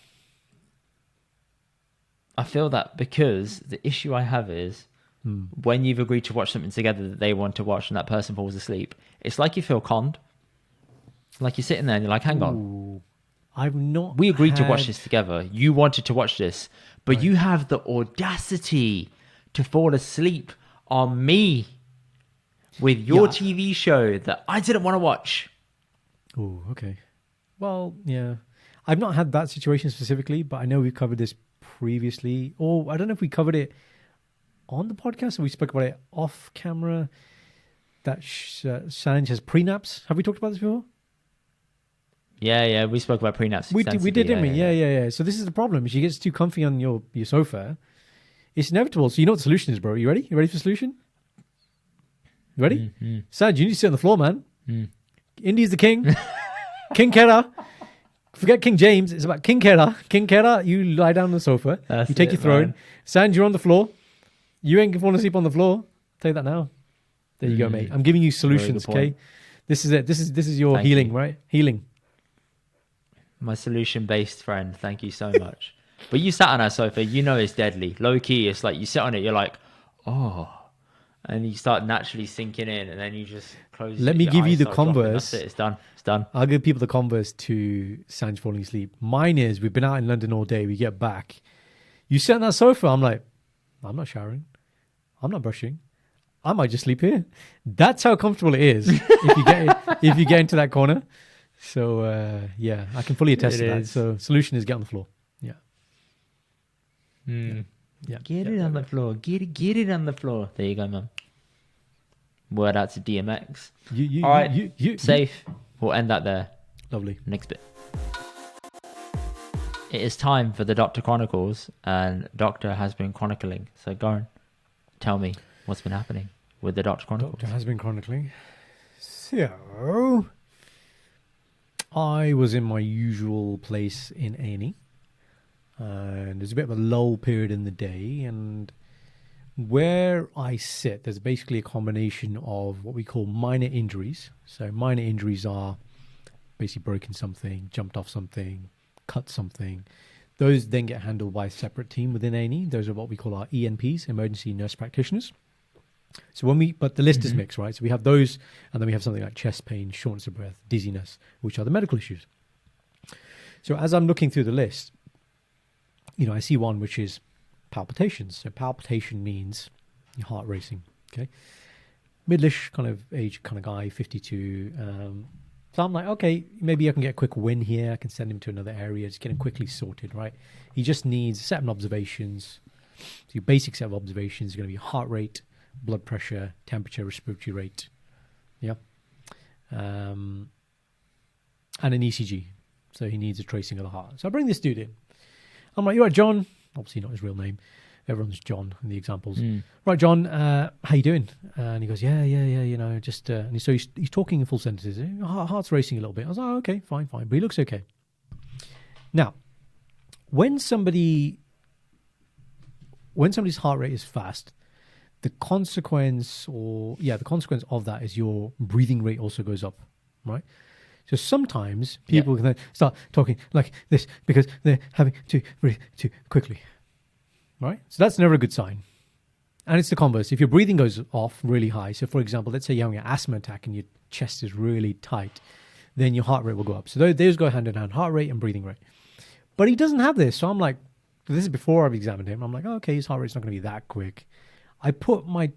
because the issue I have is when you've agreed to watch something together that they want to watch and that person falls asleep, it's like you feel conned. Like you're sitting there and you're like, hang on. ooh, I've not. We agreed to watch had- this together. You wanted to watch this, but Right. you have the audacity to fall asleep on me with your Yeah. TV show that I didn't want to watch. Oh, okay. Well, yeah. I've not had that situation specifically, but I know we've covered this previously. Or I don't know if we covered it on the podcast or we spoke about it off camera. That Sanj has prenaps. Have we talked about this before? Yeah. We spoke about prenups. We did, didn't we? Yeah. So this is the problem. She gets too comfy on your sofa. It's inevitable. So you know what the solution is, bro. You ready? You ready for the solution? You ready? Sanj, you need to sit on the floor, man. Indy's the king. King Kera. Forget King James. It's about King Kera. King Kera, you lie down on the sofa. That's you take it, your throne. man. Sanj, you're on the floor. You ain't falling asleep on the floor. Tell you that now. There you go, mate. I'm giving you solutions, good point. okay? This is it. This is your Thank healing, you. right? Healing. My solution-based friend. Thank you so much. But you sat on our sofa. You know it's deadly. Low key, it's like you sit on it. You're like, oh. And you start naturally sinking in. And then you just close Let me your give you eyes the start dropping. converse. That's it. It's done. It's done. I'll give people the converse to Sanj falling asleep. Mine is, we've been out in London all day. We get back. You sit on that sofa. I'm like, I'm not showering. I'm not brushing. I might just sleep here. That's how comfortable it is if you get into that corner. So yeah, I can fully attest It to that. is. So solution is get on the floor. Yeah. Get it on the floor. Get it on the floor. There you go, man. Word out to DMX. You, All right. you. Safe. We'll end that there. Lovely. Next bit. It is time for the Doctor Chronicles, and Doctor has been chronicling. So, Goran, tell me what's been happening with the Doctor Chronicles. Doctor has been chronicling. So, I was in my usual place in A&E, and there's a bit of a lull period in the day, and where I sit, there's basically a combination of what we call minor injuries. So minor injuries are basically broken something, jumped off something, cut something. Those then get handled by a separate team within A&E. Those are what we call our ENPs, emergency nurse practitioners. So but the list is mixed, right? So we have those, and then we have something like chest pain, shortness of breath, dizziness, which are the medical issues. So as I'm looking through the list, I see one which is palpitations. So palpitation means your heart racing. Okay, middleish kind of age kind of guy, 52. So I'm like, okay, maybe I can get a quick win here. I can send him to another area, just get him quickly sorted, right? He just needs a set of observations. So your basic set of observations is going to be heart rate, blood pressure, temperature, respiratory rate, yeah, and an ECG. So he needs a tracing of the heart. So I bring this dude in. I'm like, you're right, John. Obviously not his real name. Everyone's John in the examples. Right, John, how you doing? And he goes, yeah, just... and so he's talking in full sentences. Heart's racing a little bit. I was like, oh, okay, fine. But he looks okay. Now, when somebody's heart rate is fast, the consequence of that is your breathing rate also goes up, right? So sometimes people can then start talking like this because they're having to breathe too quickly. right? So that's never a good sign. And it's the converse. If your breathing goes off really high, so for example, let's say you're having an asthma attack and your chest is really tight, then your heart rate will go up. So those go hand in hand, heart rate and breathing rate. But he doesn't have this. So I'm like, this is before I've examined him. I'm like, oh, okay, his heart rate's not going to be that quick. I put my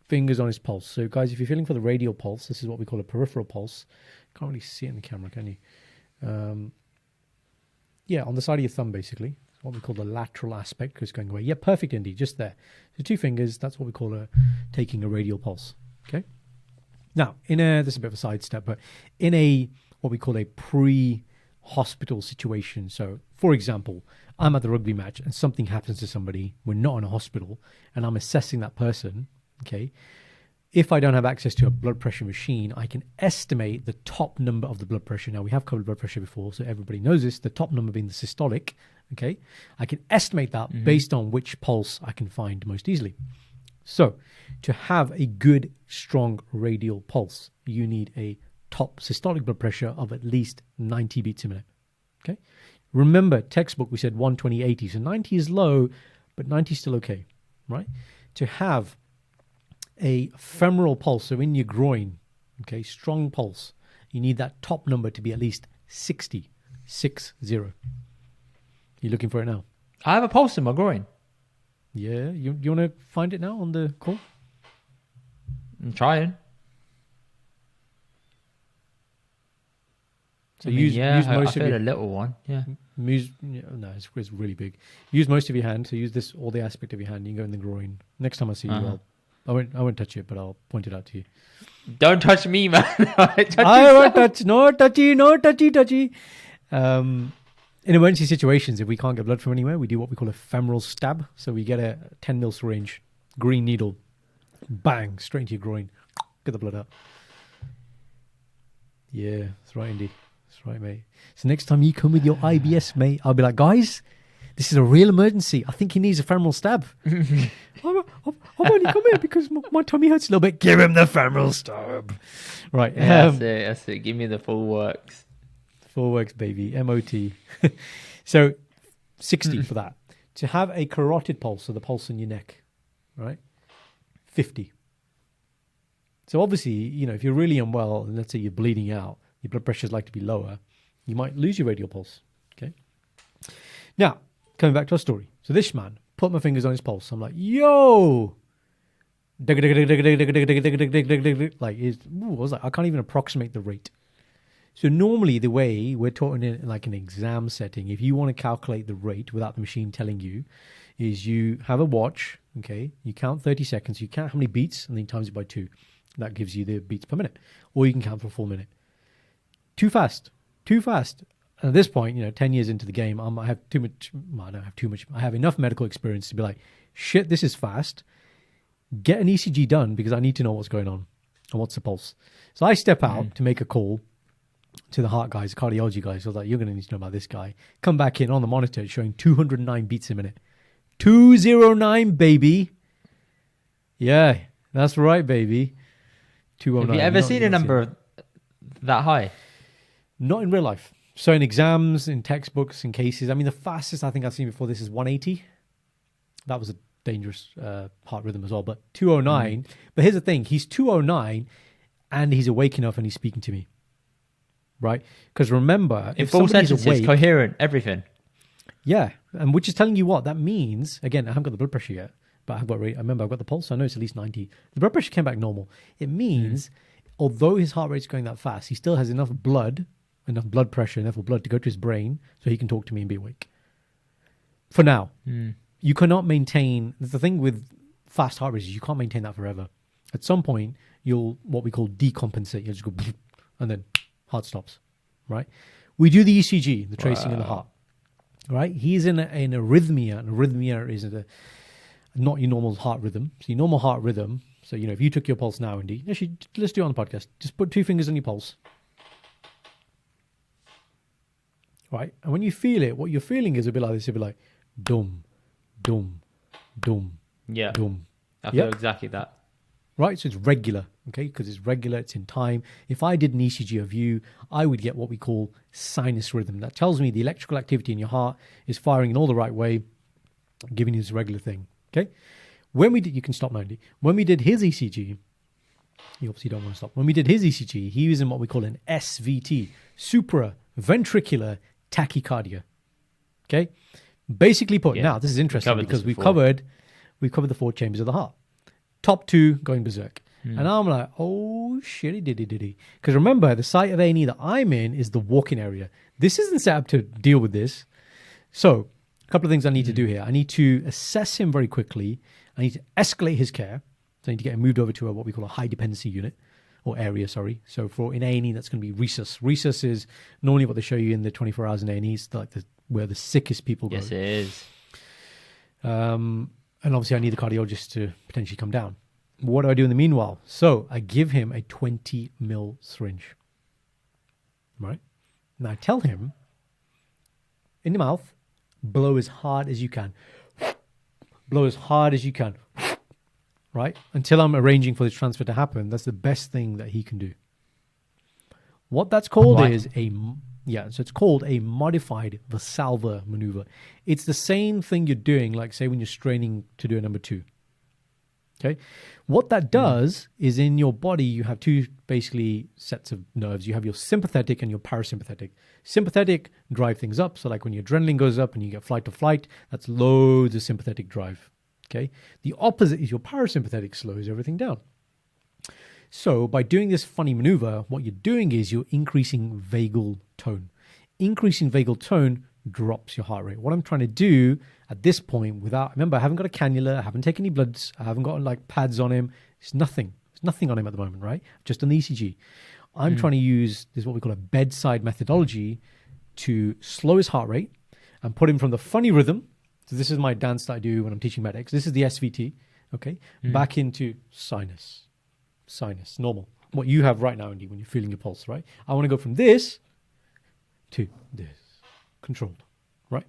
fingers on his pulse. So guys, if you're feeling for the radial pulse, this is what we call a peripheral pulse. Can't really see it in the camera, can you? Yeah, on the side of your thumb, basically. What we call the lateral aspect, because it's going away. Yeah, perfect, Indy, just there. So 2 fingers, that's what we call taking a radial pulse. Okay. Now, this is a bit of a sidestep, but in what we call a pre-hospital situation. So, for example, I'm at the rugby match and something happens to somebody. We're not in a hospital, and I'm assessing that person. Okay. If I don't have access to a blood pressure machine, I can estimate the top number of the blood pressure. Now, we have covered blood pressure before, so everybody knows this. The top number being the systolic. Okay, I can estimate that based on which pulse I can find most easily. So, to have a good, strong radial pulse, you need a top systolic blood pressure of at least 90 beats a minute. Okay, remember, textbook, we said 120/80. So 90 is low, but 90 is still okay, right? To have a femoral pulse, so in your groin, okay, strong pulse, you need that top number to be at least 60, 60. You looking for it now? I have a pulse in my groin. Yeah, you want to find it now on the call? I'm trying. So I mean, use most I of feel your a little one. Yeah. No, it's really big. Use most of your hand. So use this, all the aspect of your hand. You can go in the groin. Next time I see you, I won't touch it, but I'll point it out to you. Don't touch me, man. I won't touch. No touchy. In emergency situations, if we can't get blood from anywhere, we do what we call a femoral stab. So we get a 10 mil syringe, green needle, bang, straight into your groin. Get the blood out. Yeah, that's right, Indy. That's right, mate. So next time you come with your IBS, mate, I'll be like, guys, this is a real emergency. I think he needs a femoral stab. I've only come here because my tummy hurts a little bit. Give him the femoral stab. Right. Yeah, that's it. Give me the full works. Full works, baby. MOT. So 60 for that. To have a carotid pulse, so the pulse in your neck, right? 50. So obviously, if you're really unwell, and let's say you're bleeding out, your blood pressure is likely to be lower, you might lose your radial pulse. Okay. Now, coming back to our story. So this man, put my fingers on his pulse. I'm like, yo! Like, I can't even approximate the rate. So normally the way we're taught in like an exam setting, if you want to calculate the rate without the machine telling you, is you have a watch, okay? You count 30 seconds, you count how many beats, and then times it by 2. That gives you the beats per minute. Or you can count for a full minute. Too fast. And at this point, 10 years into the game, I have too much, well, I don't have too much, I have enough medical experience to be like, shit, this is fast. Get an ECG done because I need to know what's going on and what's the pulse. So I step out to make a call to the heart guys, cardiology guys. I was like, you're going to need to know about this guy. Come back in on the monitor, it's showing 209 beats a minute. 209, baby. Yeah, that's right, baby. 209. Have you ever seen a number that high? Not in real life. So in exams, in textbooks, in cases, I mean, the fastest I think I've seen before this is 180. That was a dangerous heart rhythm as well, but 209. But here's the thing. He's 209 and he's awake enough and he's speaking to me. Right? Because remember, in if full somebody's sentences, awake, coherent, everything. Yeah, and which is telling you what that means. Again, I haven't got the blood pressure yet, but I remember I've got the pulse. So I know it's at least 90. The blood pressure came back normal. It means, although his heart rate's going that fast, he still has enough blood pressure, enough blood to go to his brain so he can talk to me and be awake. For now, you cannot maintain. The thing with fast heart rates is you can't maintain that forever. At some point, you'll what we call decompensate. You'll just go, and then heart stops. Right? We do the ECG, the tracing in the heart. Right? He's in an arrhythmia. An arrhythmia is not your normal heart rhythm. So your normal heart rhythm. So if you took your pulse now, Indy, actually, let's do it on the podcast. Just put 2 fingers on your pulse. Right? And when you feel it, what you're feeling is a bit like this. It'll be like, dum, dum, dum, yeah, dum. I feel exactly that. Right? So it's regular, okay? Because it's regular, it's in time. If I did an ECG of you, I would get what we call sinus rhythm. That tells me the electrical activity in your heart is firing in all the right way. I'm giving you this regular thing. Okay. When we did, you can stop 90. When we did his ECG, you obviously don't want to stop. When we did his ECG, he was in what we call an SVT, supraventricular tachycardia. Okay. Basically put, now this is interesting because we've covered the 4 chambers of the heart. Top 2 going berserk. And I'm like, oh, shitty diddy. Because remember, the site of A&E that I'm in is the walk-in area. This isn't set up to deal with this. So, a couple of things I need to do here. I need to assess him very quickly. I need to escalate his care. So I need to get him moved over to what we call a high dependency unit or area, sorry. So in A&E, that's going to be resus. Resus is normally what they show you in the 24 hours in A&E. It's like where the sickest people go. Yes, it is. And obviously I need the cardiologist to potentially come down. What do I do in the meanwhile? So I give him a 20 mil syringe. Right? And I tell him, in the mouth, blow as hard as you can. Blow as hard as you can. Right? Until I'm arranging for this transfer to happen. That's the best thing that he can do. What that's called is so it's called a modified Valsalva maneuver. It's the same thing you're doing, like say when you're straining to do a number 2. Okay. What that does is in your body, you have 2 basically sets of nerves. You have your sympathetic and your parasympathetic. Sympathetic drive things up. So like when your adrenaline goes up and you get flight to flight, that's loads of sympathetic drive. Okay. The opposite is your parasympathetic slows everything down. So by doing this funny maneuver, what you're doing is you're increasing vagal tone. Increasing vagal tone drops your heart rate. What I'm trying to do at this point remember, I haven't got a cannula, I haven't taken any bloods, I haven't got like pads on him. It's nothing. There's nothing on him at the moment, right? Just an ECG. I'm trying to use this, what we call a bedside methodology to slow his heart rate and put him from the funny rhythm. So this is my dance that I do when I'm teaching medics. This is the SVT, okay? Back into sinus, normal. What you have right now, Indy, when you're feeling your pulse, right? I want to go from this to this. Controlled, right?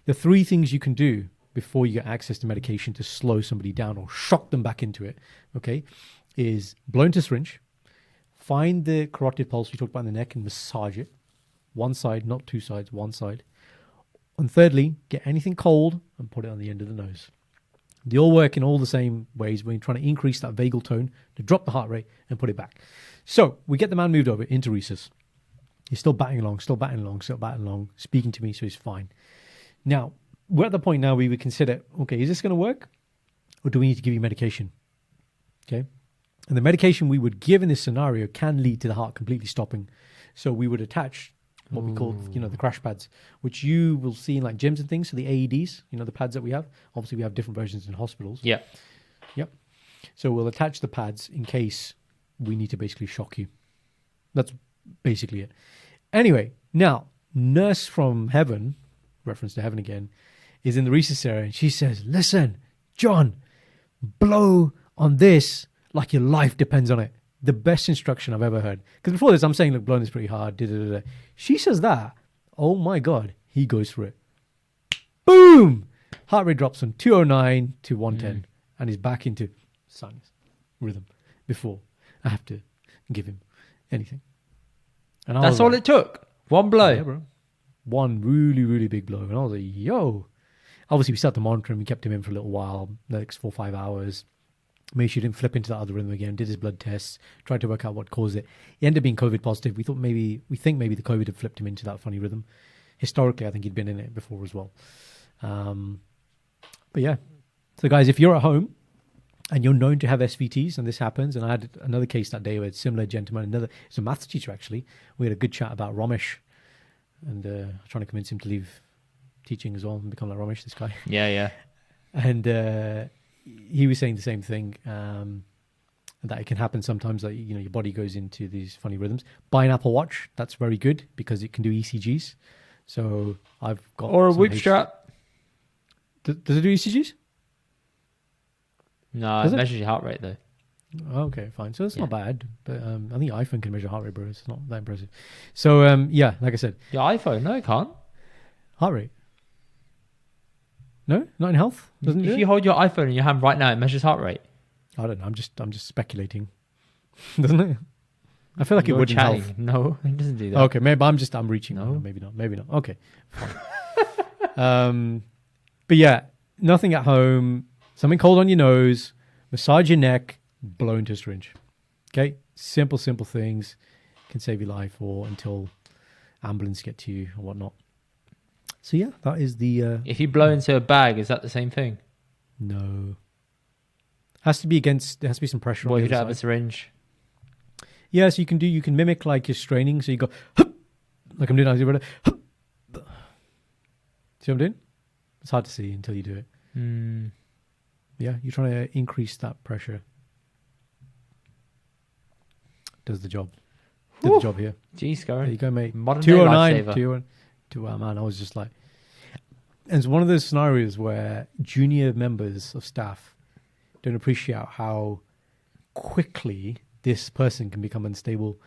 The 3 things you can do before you get access to medication to slow somebody down or shock them back into it, okay, is blow into syringe, find the carotid pulse we talked about in the neck and massage it. One side, not 2 sides, one side. And thirdly, get anything cold and put it on the end of the nose. They all work in all the same ways when you're trying to increase that vagal tone to drop the heart rate and put it back. So we get the man moved over into resus. He's still batting along, speaking to me, so he's fine. Now, we're at the point now we would consider, okay, is this going to work? Or do we need to give you medication? Okay. And the medication we would give in this scenario can lead to the heart completely stopping. So we would attach what we call, the crash pads, which you will see in like gyms and things. So the AEDs, the pads that we have. Obviously, we have different versions in hospitals. Yeah. Yep. So we'll attach the pads in case we need to basically shock you. That's basically it. Anyway, now, nurse from heaven, reference to heaven again, is in the resus area. And she says, listen, John, blow on this like your life depends on it. The best instruction I've ever heard. Because before this, I'm saying, look, blowing this pretty hard. She says that. Oh my God. He goes for it. Boom! Heart rate drops from 209 to 110. And he's back into sinus rhythm before I have to give him anything. And that's all it took. One blow. Yeah, bro. One really, really big blow. And I was like, yo. Obviously, we started to monitor him. We kept him in for a little while, the next 4 or 5 hours. Made sure he didn't flip into that other rhythm again. Did his blood tests. Tried to work out what caused it. He ended up being COVID positive. We think maybe the COVID had flipped him into that funny rhythm. Historically, I think he'd been in it before as well. But yeah. So guys, if you're at home and you're known to have SVTs and this happens, and I had another case that day where a similar gentleman, it's a maths teacher actually. We had a good chat about Ramesh and trying to convince him to leave teaching as well and become like Ramesh, this guy. Yeah. And he was saying the same thing, that it can happen sometimes, like, your body goes into these funny rhythms. Buy an Apple Watch. That's very good because it can do ECGs. So I've got... Or a Whoop strap. Does it do ECGs? No, it measures your heart rate though. Okay, fine. So it's not bad. But I think iPhone can measure heart rate, bro. It's not that impressive. So like I said. Your iPhone? No, it can't. Heart rate? No? Not in health? Doesn't if you hold your iPhone in your hand right now, it measures heart rate. I don't know. I'm just speculating. Doesn't it? I feel like it would in health. No, it doesn't do that. Okay, maybe I'm reaching. No, maybe not. Okay, fine. But yeah, Nothing at home. Something cold on your nose. Massage your neck. Blow into a syringe. Okay? Simple things can save your life or until ambulance get to you or whatnot. So yeah, that is the... If you blow into a bag, is that the same thing? No. There has to be some pressure Well, on you the don't other have a side. syringe. Yeah, so you can mimic like you're straining. So you go, hup, like I'm doing now. Hup. See what I'm doing? It's hard to see until you do it. Yeah, you're trying to increase that pressure. Does the job. Did the job here. Jeez, There you Karan. go, mate. Modern day 209. lifesaver. 209. Man, I was just like... And it's one of those scenarios where junior members of staff don't appreciate how quickly this person can become unstable.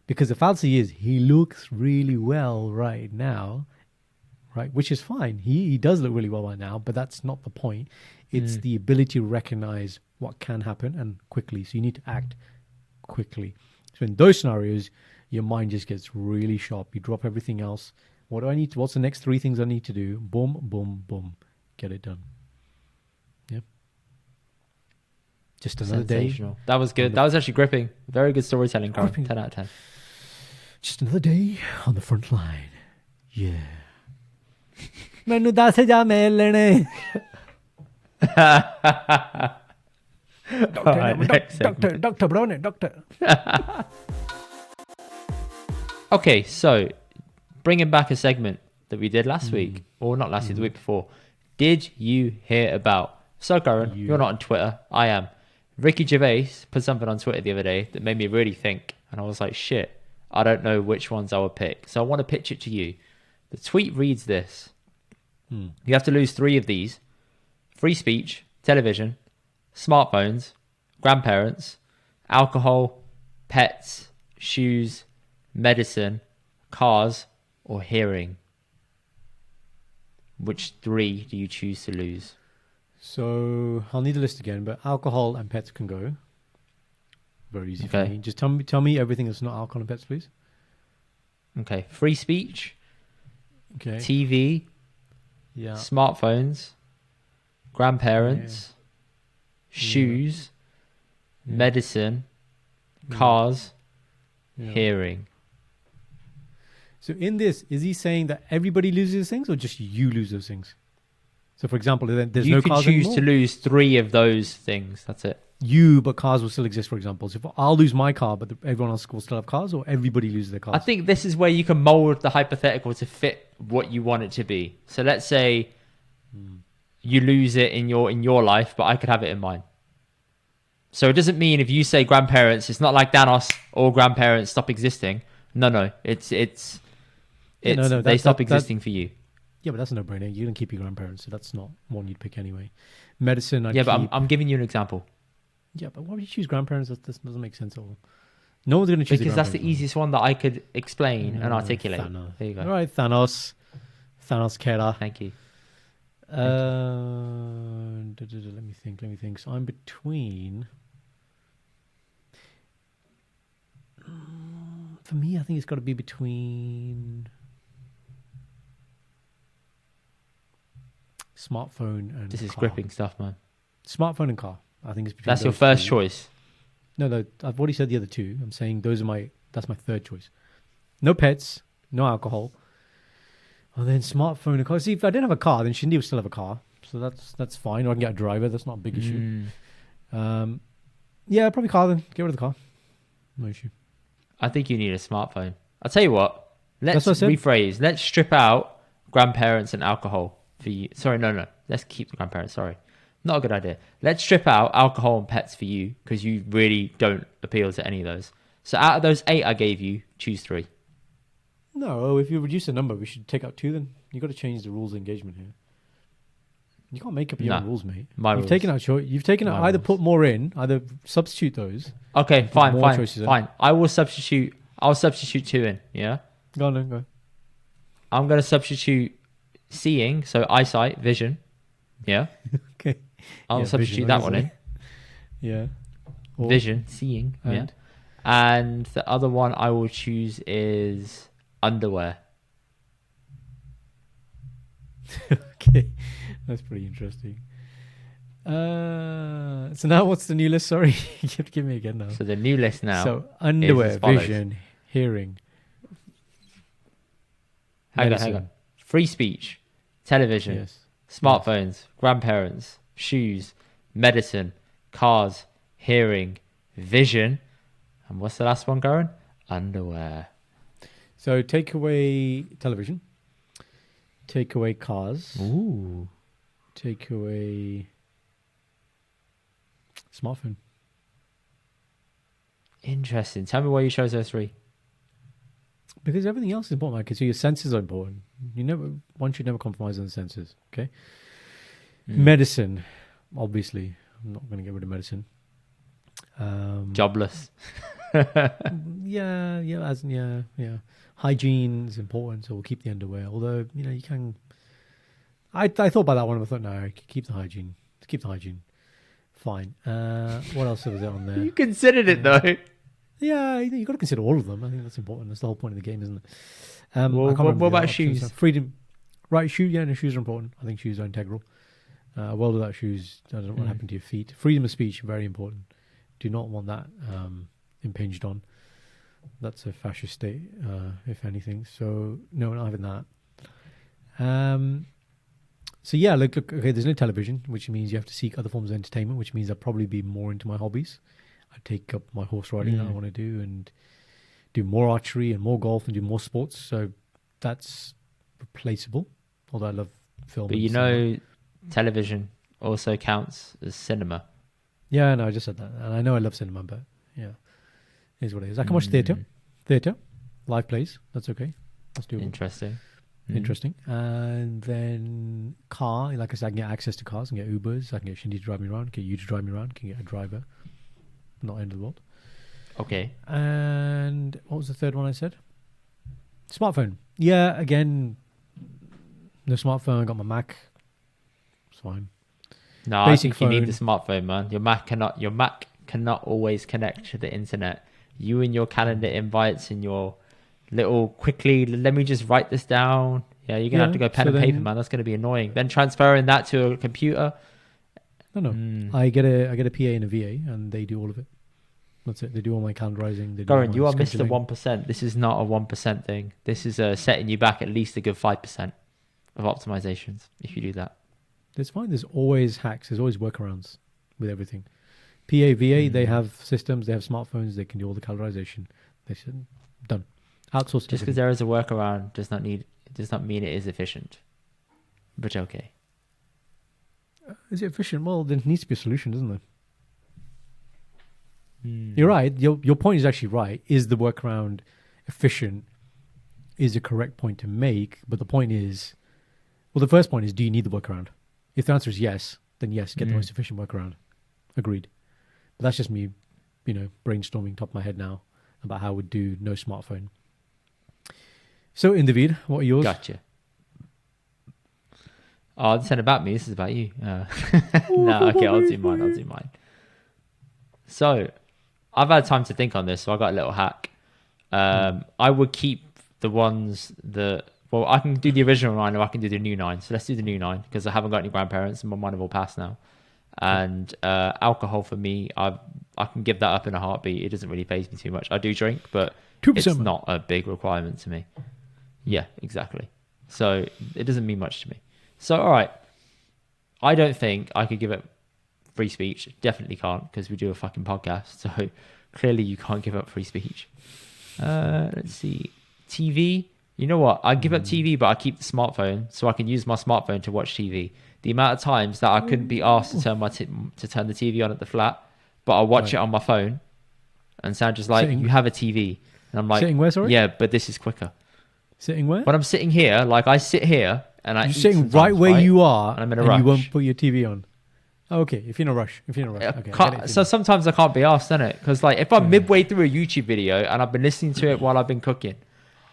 Because the fallacy is he looks really well right now, right? Which is fine. He does look really well right now, but that's not the point. It's the ability to recognize what can happen and quickly. So you need to act quickly. So in those scenarios, your mind just gets really sharp. You drop everything else. What do I need to, what's the next 3 things I need to do? Boom, boom, boom. Get it done. Yeah. Just another day. Sensational. That was good. That was actually gripping. Very good storytelling, Karan. 10 out of 10. Just another day on the front line. Yeah. ਮੈਨੂੰ 10,000 ਮਿਲਣੇ Doctor Brown, doctor. Okay, so bringing back a segment that we did last week, or not last week, the week before. Did you hear about? So, Karan, you're not on Twitter. I am. Ricky Gervais put something on Twitter the other day that made me really think, and I was like, shit, I don't know which ones I would pick. So I want to pitch it to you. The tweet reads this. You have to lose 3 of these: free speech, television, smartphones, grandparents, alcohol, pets, shoes, medicine, cars, or hearing. Which 3 do you choose to lose? So I'll need the list again, but alcohol and pets can go. Very easy for me. Just tell me everything that's not alcohol and pets, please. Okay. Free speech, Okay. TV, Yeah. smartphones, grandparents, shoes, medicine, cars, Yeah. hearing. So in this, is he saying that everybody loses things or just you lose those things? So for example, there's You no can cars choose anymore? to lose 3 of those things. That's it. You, but cars will still exist, for example. So if I'll lose my car, but everyone else will still have cars, or everybody loses their cars? I think this is where you can mold the hypothetical to fit what you want it to be. So let's say you lose it in your life, but I could have it in mine. So it doesn't mean if you say grandparents, it's not like Thanos, all grandparents stop existing. No, it's they stop existing for you. Yeah, but that's a no-brainer. You can keep your grandparents, so that's not one you'd pick anyway. Medicine, I'd But keep. I'm giving you an example. Yeah, but why would you choose grandparents? This doesn't make sense at all. No one's going to choose Because that's the east one that I could explain and articulate. Thanos. There you go. All right, Thanos Kera. Thank you. Let me think. So I'm between. For me, I think it's got to be between smartphone and This is car. gripping stuff, man. Smartphone and car. I think it's between. That's your those first two. choice. No, I've already said the other 2. I'm saying that's my third choice. No pets, no alcohol. And then smartphone and car. See, if I didn't have a car, then Shindy would still have a car. So that's fine. Or I can get a driver. That's not a big issue. Yeah, probably car then. Get rid of the car. No issue. I think you need a smartphone. I'll tell you what. Let's That's what I said. rephrase. Let's strip out grandparents and alcohol for you. Sorry, no. Let's keep the grandparents. Sorry. Not a good idea. Let's strip out alcohol and pets for you because you really don't appeal to any of those. So out of those 8 I gave you, choose 3. No, if you reduce the number, we should take out 2 then. You've got to change the rules of engagement here. You can't make up your own rules, mate. You've taken out either put more in, either substitute those. Okay, fine. choices I'll substitute 2 in, yeah? Go on then, go. I'm going to substitute seeing, so eyesight, vision, yeah? Okay. I'll Yeah, substitute vision, that one in. Yeah. Or- Vision, seeing, yeah. And the other one I will choose is underwear. Okay. That's pretty interesting. So now what's the new list? Sorry, you have to give me again now. So the new list now. So underwear, as follows. vision, hearing. Hang on, medicine. hang on. Free speech, television, Yes. smartphones, grandparents, shoes, medicine, cars, hearing, vision, and what's the last one, Karan? Underwear. So take away television. Take away cars. Ooh. Take away smartphone. Interesting. Tell me why you chose those three. Because everything else is important, because your senses are important. One should never compromise on the senses. Okay. Medicine, obviously, I'm not going to get rid of medicine. Jobless. Yeah. Hygiene is important, so we'll keep the underwear. Although you can. I thought about that one, but I thought no, keep the hygiene. Keep the hygiene. Fine. What else was there on there? You considered it though. Yeah, you got to consider all of them. I think that's important. That's the whole point of the game, isn't it? Well, I can't remember what the about other options. shoes? Freedom, right? Shoes, yeah, no, shoes are important. I think shoes are integral. A world without shoes, I don't know what happened to your feet. Freedom of speech, very important. Do not want that impinged on. That's a fascist state, if anything. So no, not having that. So yeah, look, okay, there's no television, which means you have to seek other forms of entertainment, which means I'll probably be more into my hobbies. I take up my horse riding that I want to do and do more archery and more golf and do more sports. So that's replaceable, although I love film. But and you cinema. know, television also counts as cinema. Yeah, no, I just said that. And I know I love cinema, but yeah, it is what it is. I can watch theatre, live plays. That's okay. That's doable. Interesting. Interesting. And then car, like I said, I can get access to cars. I can get Ubers. I can get Shindy to drive me around. Get you to drive me around. Can get a driver. Not end of the world. Okay. And what was the third one I said? Smartphone. Yeah, again, no smartphone. I got my Mac. It's fine. No, Basic I think you need phone. the smartphone, man. Your Mac cannot always connect to the internet. You and your calendar invites and your little quickly, let me just write this down. Yeah, you're gonna have to go pen so and paper, then- man. That's gonna be annoying. Then transferring that to a computer. No. I get a PA and a VA, and they do all of it. That's it. They do all my calendarizing. They do all Goran, my you are Mr. scheduling. 1%. This is not a 1% thing. This is setting you back at least a good 5% of optimizations if you do that. That's fine. There's always hacks. There's always workarounds with everything. PA, VA, they have systems. They have smartphones. They can do all the calendarization. They said done. Outsource. Just because there is a workaround does not mean it is efficient. But okay. Is it efficient? Well, there needs to be a solution, doesn't there? You're right. Your point is actually right. Is the workaround efficient? Is a correct point to make. But the point is, well, the first point is, do you need the workaround? If the answer is yes, then yes, get the most efficient workaround. Agreed. But that's just me, brainstorming top of my head now about how I would do no smartphone. So, Indavid, what are yours? Gotcha. Oh, this isn't about me. This is about you. No, okay, I'll do mine. So, I've had time to think on this, so I got a little hack. I would keep the ones that... Well, I can do the original 9 or I can do the new 9. So let's do the new 9 because I haven't got any grandparents and mine have all passed now. And alcohol for me, I can give that up in a heartbeat. It doesn't really faze me too much. I do drink, but 2%. it's not a big requirement to me. Yeah, exactly. So it doesn't mean much to me. So, all right. I don't think I could give up free speech. Definitely can't because we do a fucking podcast. So clearly you can't give up free speech. Let's see. TV. You know what? I give up TV, but I keep the smartphone so I can use my smartphone to watch TV. The amount of times that I couldn't be asked to turn to turn the TV on at the flat, but I watch it on my phone, and sound just like, you have a TV, and I'm like, sitting where, sorry? Yeah, but this is quicker. Sitting where? When I'm sitting here, like I sit here and I You're eat sitting sometimes, right where you are, and I'm in a and rush. you won't put your TV on. Oh, okay, if you're in a rush. Okay, I get it. So sometimes I can't be asked, innit? Because like if I'm midway through a YouTube video and I've been listening to it while I've been cooking,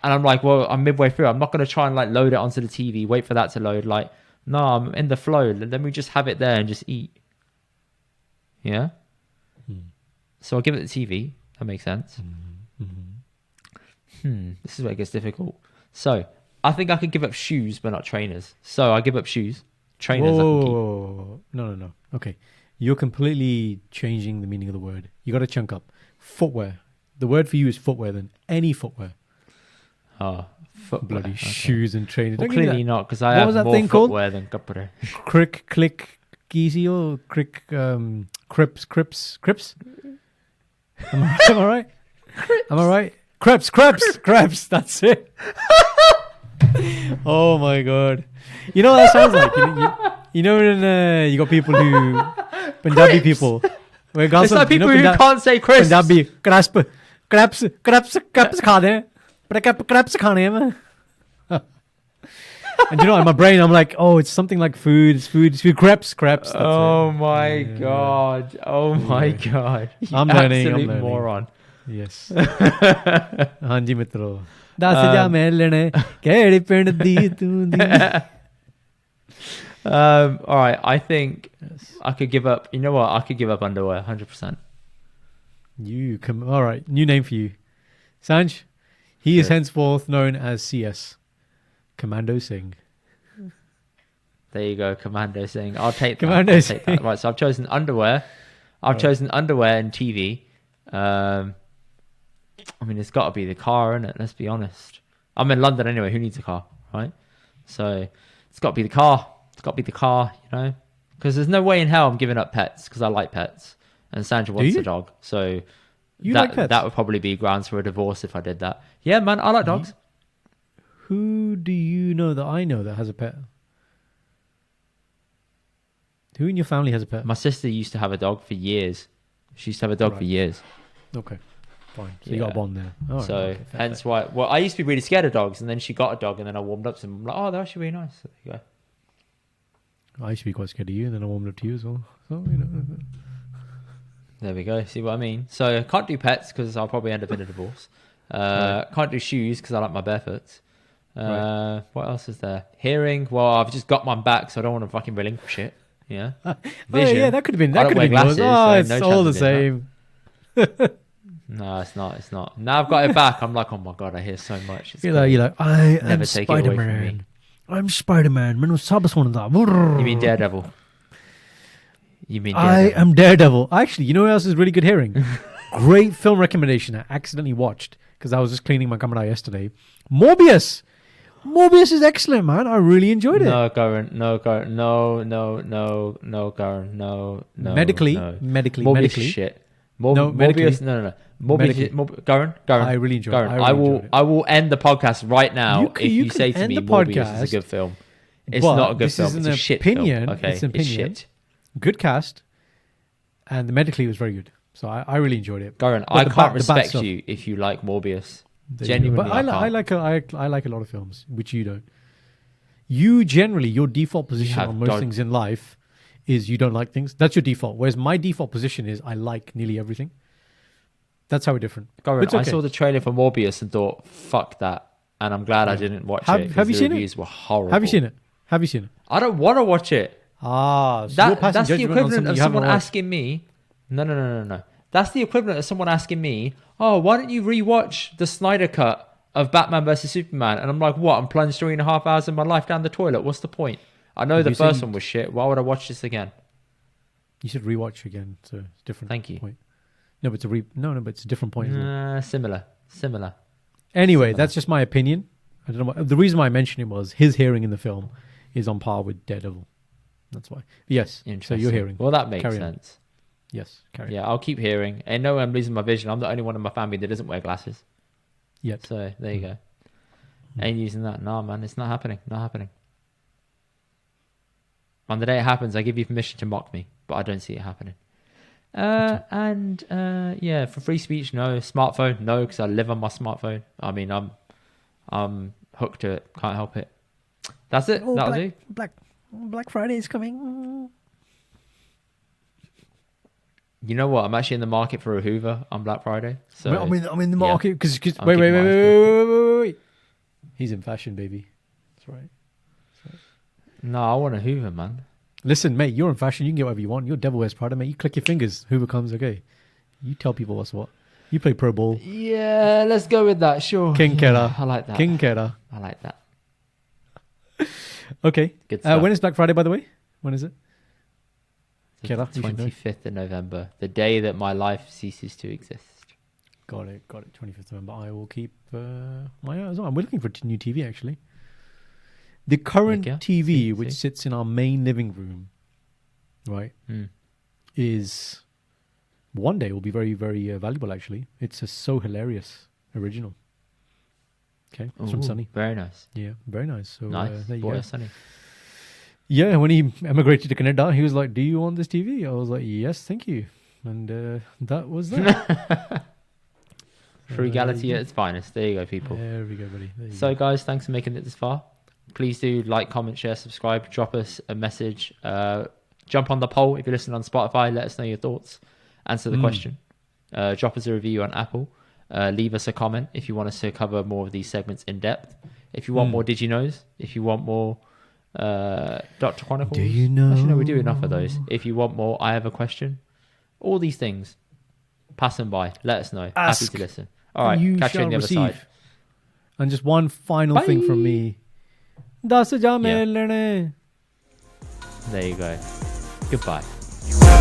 and I'm like, well, I'm midway through. I'm not going to try and like load it onto the TV, wait for that to load. Like, no, I'm in the flow. Let me just have it there and just eat. Yeah? So I'll give it the TV. That makes sense. This is where it gets difficult. So I think I could give up shoes, but not trainers. So I give up shoes. trainers. I can keep. Whoa. No. Okay. You're completely changing the meaning of the word. You got to chunk up. Footwear. The word for you is footwear then. Any footwear. Oh, footwear. Bloody Okay. shoes and trainers. Well, Don't give me clearly that. not, because I What have was that more thing called? footwear than kapre. Crick, click, geezy or crick, crips. Am I right? Am I right? Crepes. That's it. Oh my god. You know what that sounds like? You know when you got people who Punjabi people. It's like people who can't say crisps. Punjabi crepes खा दे crepes खाने हैं मैं. And you know, in my brain, I'm like, oh, it's something like food. It's food. Crepes. That's Oh it. my god. Oh my god. You I'm learning. absolute moron. Yes. हाँ जी मित्रों. दस जा मैं लेने केड़ी पिंड दी तू दी. All right. I think I could give up. You know what? I could give up underwear 100%. You come. All right. New name for you, Sanj. He is Good. henceforth known as CS, Commando Singh. There you go. Commando Singh. I'll take that. Commando I'll take Singh. that. Right. So I've chosen underwear. I've chosen underwear and TV. I mean, it's got to be the car, isn't it? Let's be honest. I'm in London anyway. Who needs a car, right? So it's got to be the car. It's got to be the car, you know? Because there's no way in hell I'm giving up pets because I like pets. And Sandra wants you? a dog. So You that, like pets? that would probably be grounds for a divorce if I did that. Yeah, man, I like dogs. Who do you know that I know that has a pet? Who in your family has a pet? My sister used to have a dog for years. She used to have a dog for Right. years. Okay, fine. So you got a Yeah. bond there. All right, So okay, fair hence play. why. Well, I used to be really scared of dogs, and then she got a dog, and then I warmed up to him. I'm like, oh, they're actually really nice. So there you go. I used to be quite scared of you, and then I warmed up to you as well. So you know. There we go. See what I mean? So I can't do pets because I'll probably end up in a divorce. Can't do shoes because I like my barefoots. Right. What else is there? Hearing. Well, I've just got one back, so I don't want to fucking relinquish it. Yeah. Oh yeah, that could have been. I That don't could have wear been yours. glasses, Oh, so it's no all the chance of doing same. No, it's not. It's not. Now I've got it back. I'm like, oh my god, I hear so much. It's You're cool. like, I am Never take it away from me. Spider-Man. I'm Spider-Man. मैंने सब सुना You mean Daredevil? You mean I Daredevil? am Daredevil. Actually, you know what else is really good hearing? Great film recommendation I accidentally watched because I was just cleaning my camera yesterday. Morbius. Morbius is excellent, man. I really enjoyed it. No, Karan. No, Karan. No, Karan. No. Medically, no. medically, Morbius medically. is shit. No, medically. Morbius. No. Morbius. Karan. I really enjoyed it. Karan, I really enjoyed it. I will end the podcast right now if you can say to end me the Morbius podcast, is a good film. It's but not a good this film. is It's an a shit opinion. film. Okay, It's an opinion. shit. Good cast, and the medically was very good. So I really enjoyed it. Karan, But I the can't bad- the bad respect stuff- you if you like Morbius. There you go. Genuinely, But I like a lot of films, which you don't. You generally, your default position have on most dog- things in life is you don't like things. That's your default. Whereas my default position is I like nearly everything. That's how we're different. Karan, But it's I okay. saw the trailer for Morbius and thought, fuck that. And I'm glad I didn't watch it. 'cause Have you the seen it? reviews were horrible. Have you seen it? Have you seen it? I don't want to watch it. Ah, so you're passing That's the judgment on equivalent something of you haven't someone watched. asking me. No. That's the equivalent of someone asking me, "Oh, why don't you rewatch the Snyder cut of Batman versus Superman?" And I'm like, "What? I'm plunged 3.5 hours of my life down the toilet. What's the point? I know the You first said- one was shit. Why would I watch this again?" You should rewatch again. So it's different. Thank you. Point. No, but but it's a different point. Isn't it? Similar. Anyway, that's just my opinion. I don't know. The reason why I mentioned it was his hearing in the film is on par with Daredevil. That's why. Yes. So Interesting. you're hearing. Well, that makes Carry on. sense. Yes. Carry on. Yeah, I'll keep hearing. And no, I'm losing my vision. I'm the only one in my family that doesn't wear glasses. Yet. So there you go. Ain't using that. No, man, it's not happening. Not happening. On the day it happens, I give you permission to mock me, but I don't see it happening. Yeah, for free speech, no. Smartphone, no, because I live on my smartphone. I mean, I'm hooked to it. Can't help it. That's it. Oh, That'll do. Black Friday is coming. You know what? I'm actually in the market for a Hoover on Black Friday. So I'm in the yeah. market because I'm wait. keeping my eyes Wait. He's in fashion, baby. That's right. no, I want a Hoover, man. Listen, mate, you're in fashion. You can get whatever you want. You're Devil Wears Prada, mate. You click your fingers. Hoover comes, okay. You tell people what's what. You play Pro Bowl. Yeah, let's go with that. Sure. King Yeah, Kera. I like that. King Kera. I like that. Okay. Good stuff. When is Black Friday, by the way? When is it? The Kira, you should know. 25th of November, the day that my life ceases to exist. Got it. 25th November. I will keep my eyes on. We're looking for new TV, actually. The current Okay. TV, which sits in our main living room, right, Hmm. is one day will be very, very valuable, actually. It's so hilarious. Original. Okay. It's from Ooh, Sunny. Very nice. Yeah, very nice. So Nice. there you Boy, go. Sunny. Yeah, when he emigrated to Canada, he was like, "Do you want this TV?" I was like, "Yes, thank you." And that was that. Frugality at its finest. There you go, people. There we go, buddy. There you So, go. guys, thanks for making it this far. Please do like, comment, share, subscribe. Drop us a message. Jump on the poll if you're listening on Spotify. Let us know your thoughts. Answer the question. Drop us a review on Apple. Leave us a comment if you want us to cover more of these segments in depth. If you want more Did You Knows, if you want more Dr. Chronicles. Do you know? Actually, no, we do enough of those. If you want more, I Have a Question. All these things. Pass them by. Let us know. Ask, Happy to listen. All right. you Catch you on the shall other receive. side. And just one final thing from me. 10 ਜਾ Yeah. ਮਿਲਣੇ There you go. Goodbye.